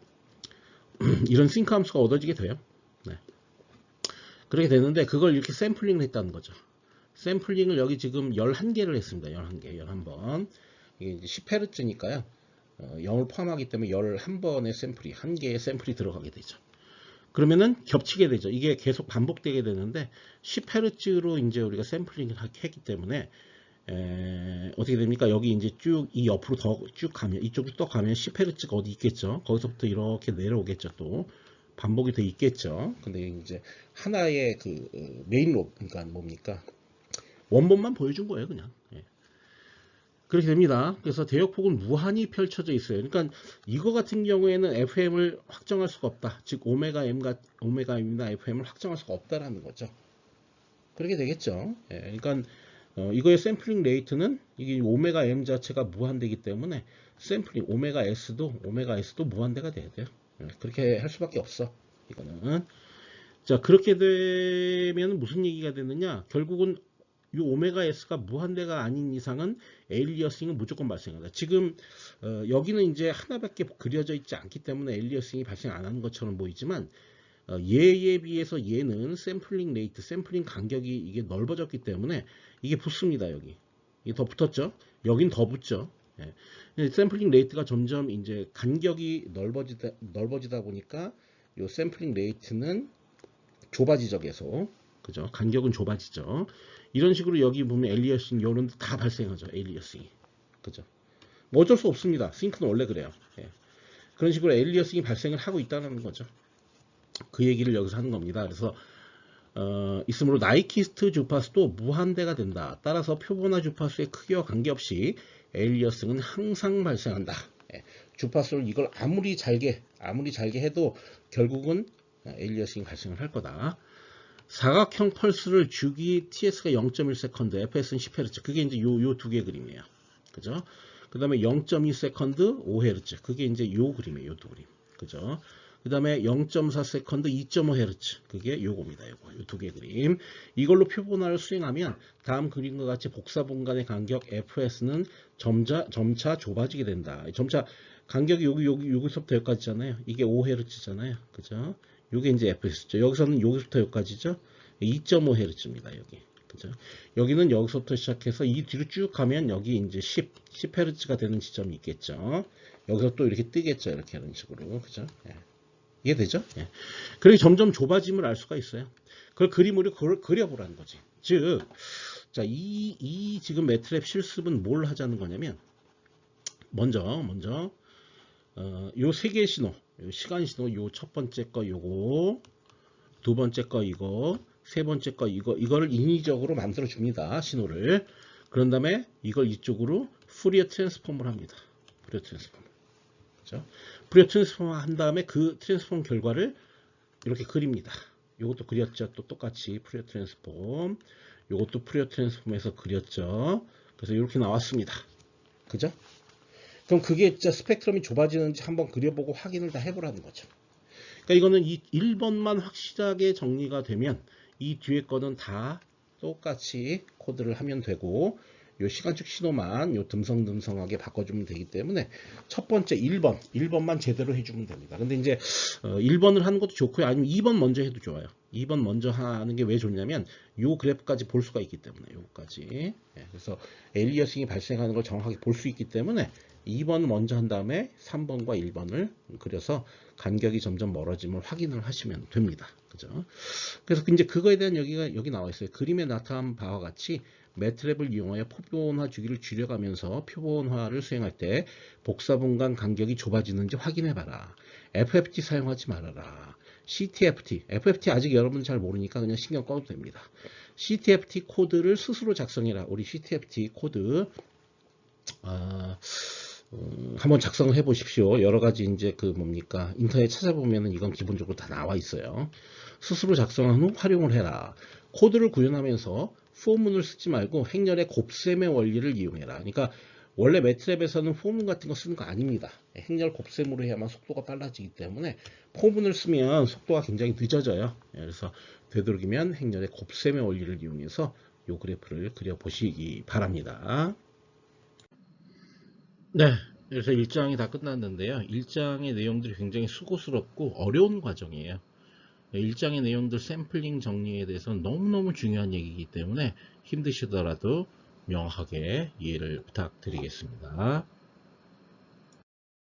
이런 싱크 함수가 얻어지게 돼요. 네. 그렇게 되는데 그걸 이렇게 샘플링을 했다는 거죠. 샘플링을 여기 지금 11개를 했습니다. 11번. 이게 이제 10Hz니까요. 0을 포함하기 때문에 11번의 샘플이, 1개의 샘플이 들어가게 되죠. 그러면은 겹치게 되죠. 이게 계속 반복되게 되는데 10Hz로 이제 우리가 샘플링을 했기 때문에 어떻게 됩니까? 여기 이제 쭉 이 옆으로 더 쭉 가면 이쪽으로 또 가면 10Hz가 어디 있겠죠. 거기서부터 이렇게 내려오겠죠. 또 반복이 돼 있겠죠. 근데 이제 하나의 그 메인 롭, 그러니까 뭡니까? 원본만 보여준 거예요, 그냥. 예. 그렇게 됩니다. 그래서 대역폭은 무한히 펼쳐져 있어요. 그러니까 이거 같은 경우에는 FM을 확정할 수가 없다. 즉 오메가M이나 FM을 확정할 수가 없다라는 거죠. 그렇게 되겠죠. 예. 그러니까 이거의 샘플링 레이트는 이게 오메가M 자체가 무한대이기 때문에 샘플링 오메가S도 무한대가 돼야 돼요. 예. 그렇게 할 수밖에 없어. 이거는. 자, 그렇게 되면 무슨 얘기가 되느냐? 결국은 이 오메가 S가 무한대가 아닌 이상은 에일리어싱은 무조건 발생한다. 지금 여기는 이제 하나밖에 그려져 있지 않기 때문에 에일리어싱이 발생 안 하는 것처럼 보이지만 얘에 비해서 얘는 샘플링 레이트, 샘플링 간격이 이게 넓어졌기 때문에 이게 붙습니다. 여기 이게 더 붙었죠. 여긴 더 붙죠. 예. 샘플링 레이트가 점점 이제 간격이 넓어지다 보니까 이 샘플링 레이트는 좁아지죠. 계속. 그죠? 간격은 좁아지죠. 이런 식으로 여기 보면 엘리어싱 요런 데 다 발생하죠. 엘리어싱이. 그죠? 뭐 어쩔 수 없습니다. 싱크는 원래 그래요. 예. 그런 식으로 엘리어싱이 발생을 하고 있다는 거죠. 그 얘기를 여기서 하는 겁니다. 그래서 있으므로 나이키스트 주파수도 무한대가 된다. 따라서 표본화 주파수의 크기와 관계없이 에일리어싱은 항상 발생한다. 예, 주파수를 이걸 아무리 잘게 해도 결국은 에일리어싱이 발생을 할 거다. 사각형 펄스를 주기 ts가 0.1세컨드, fs는 10Hz. 그게 이제 요 두 개 그림이에요. 그죠? 그 다음에 0.2세컨드 5Hz. 그게 이제 요 그림이에요. 요 두 그림. 그죠? 그 다음에 0.4세컨드 2.5Hz. 그게 요겁니다. 요거. 요 두 개 그림. 이걸로 표본화를 수행하면 다음 그림과 같이 복사분간의 간격 fs는 점차 좁아지게 된다. 점차 간격이 여기서부터 여기까지잖아요. 이게 5Hz잖아요. 그죠? 요게 이제 fs죠. 여기서는 여기서부터 여기까지죠. 2.5Hz입니다. 여기. 그죠? 여기는 여기서부터 시작해서 이 뒤로 쭉 가면 여기 이제 10Hz가 되는 지점이 있겠죠. 여기서 또 이렇게 뜨겠죠. 이렇게 하는 식으로. 그죠? 예. 이해되죠? 예. 그렇게 점점 좁아짐을 알 수가 있어요. 그걸 그림으로 그려보라는 거지. 즉, 자, 이 지금 매트랩 실습은 뭘 하자는 거냐면, 먼저, 요 세 개의 신호, 요 시간 신호, 요 첫 번째 거 요거, 두 번째 거 이거, 세 번째 거 이거를 인위적으로 만들어 줍니다. 신호를. 그런 다음에 이걸 이쪽으로 푸리어 트랜스폼을 합니다. 푸리어 트랜스폼. 그죠? 푸리어 트랜스폼 한 다음에 그 트랜스폼 결과를 이렇게 그립니다. 요것도 그렸죠. 또 똑같이 푸리어 트랜스폼. 요것도 푸리어 트랜스폼에서 그렸죠. 그래서 이렇게 나왔습니다. 그죠? 그럼 그게 진짜 스펙트럼이 좁아지는지 한번 그려보고 확인을 다 해보라는 거죠. 그러니까 이거는 이 1번만 확실하게 정리가 되면 이 뒤에 거는 다 똑같이 코드를 하면 되고, 요 시간축 신호만 요 듬성듬성하게 바꿔주면 되기 때문에 첫 번째 1번만 제대로 해주면 됩니다. 근데 이제 1번을 하는 것도 좋고요. 아니면 2번 먼저 해도 좋아요. 2번 먼저 하는 게 왜 좋냐면 요 그래프까지 볼 수가 있기 때문에 요거까지. 그래서 에일리어싱이 발생하는 걸 정확하게 볼 수 있기 때문에 2번 먼저 한 다음에 3번과 1번을 그려서 간격이 점점 멀어짐을 확인을 하시면 됩니다. 그죠? 그래서 이제 그거에 대한 여기 나와 있어요. 그림에 나타난 바와 같이 매트랩을 이용하여 표본화 주기를 줄여가면서 표본화를 수행할 때 복사분간 간격이 좁아지는지 확인해봐라. FFT 사용하지 말아라. CTFT, FFT 아직 여러분 잘 모르니까 그냥 신경 꺼도 됩니다. CTFT 코드를 스스로 작성해라. 우리 CTFT 코드 한번 작성을 해 보십시오. 여러 가지 이제 그 뭡니까 인터넷 찾아보면은 이건 기본적으로 다 나와 있어요. 스스로 작성한 후 활용을 해라. 코드를 구현하면서 포문을 쓰지 말고 행렬의 곱셈의 원리를 이용해라. 그러니까 원래 매트랩에서는 포문 같은 거 쓰는 거 아닙니다. 행렬 곱셈으로 해야만 속도가 빨라지기 때문에 포문을 쓰면 속도가 굉장히 늦어져요. 그래서 되도록이면 행렬의 곱셈의 원리를 이용해서 이 그래프를 그려보시기 바랍니다. 네, 그래서 1장이 다 끝났는데요. 1장의 내용들이 굉장히 수고스럽고 어려운 과정이에요. 1장의 내용들 샘플링 정리에 대해서는 너무너무 중요한 얘기이기 때문에 힘드시더라도 명확하게 이해를 부탁드리겠습니다.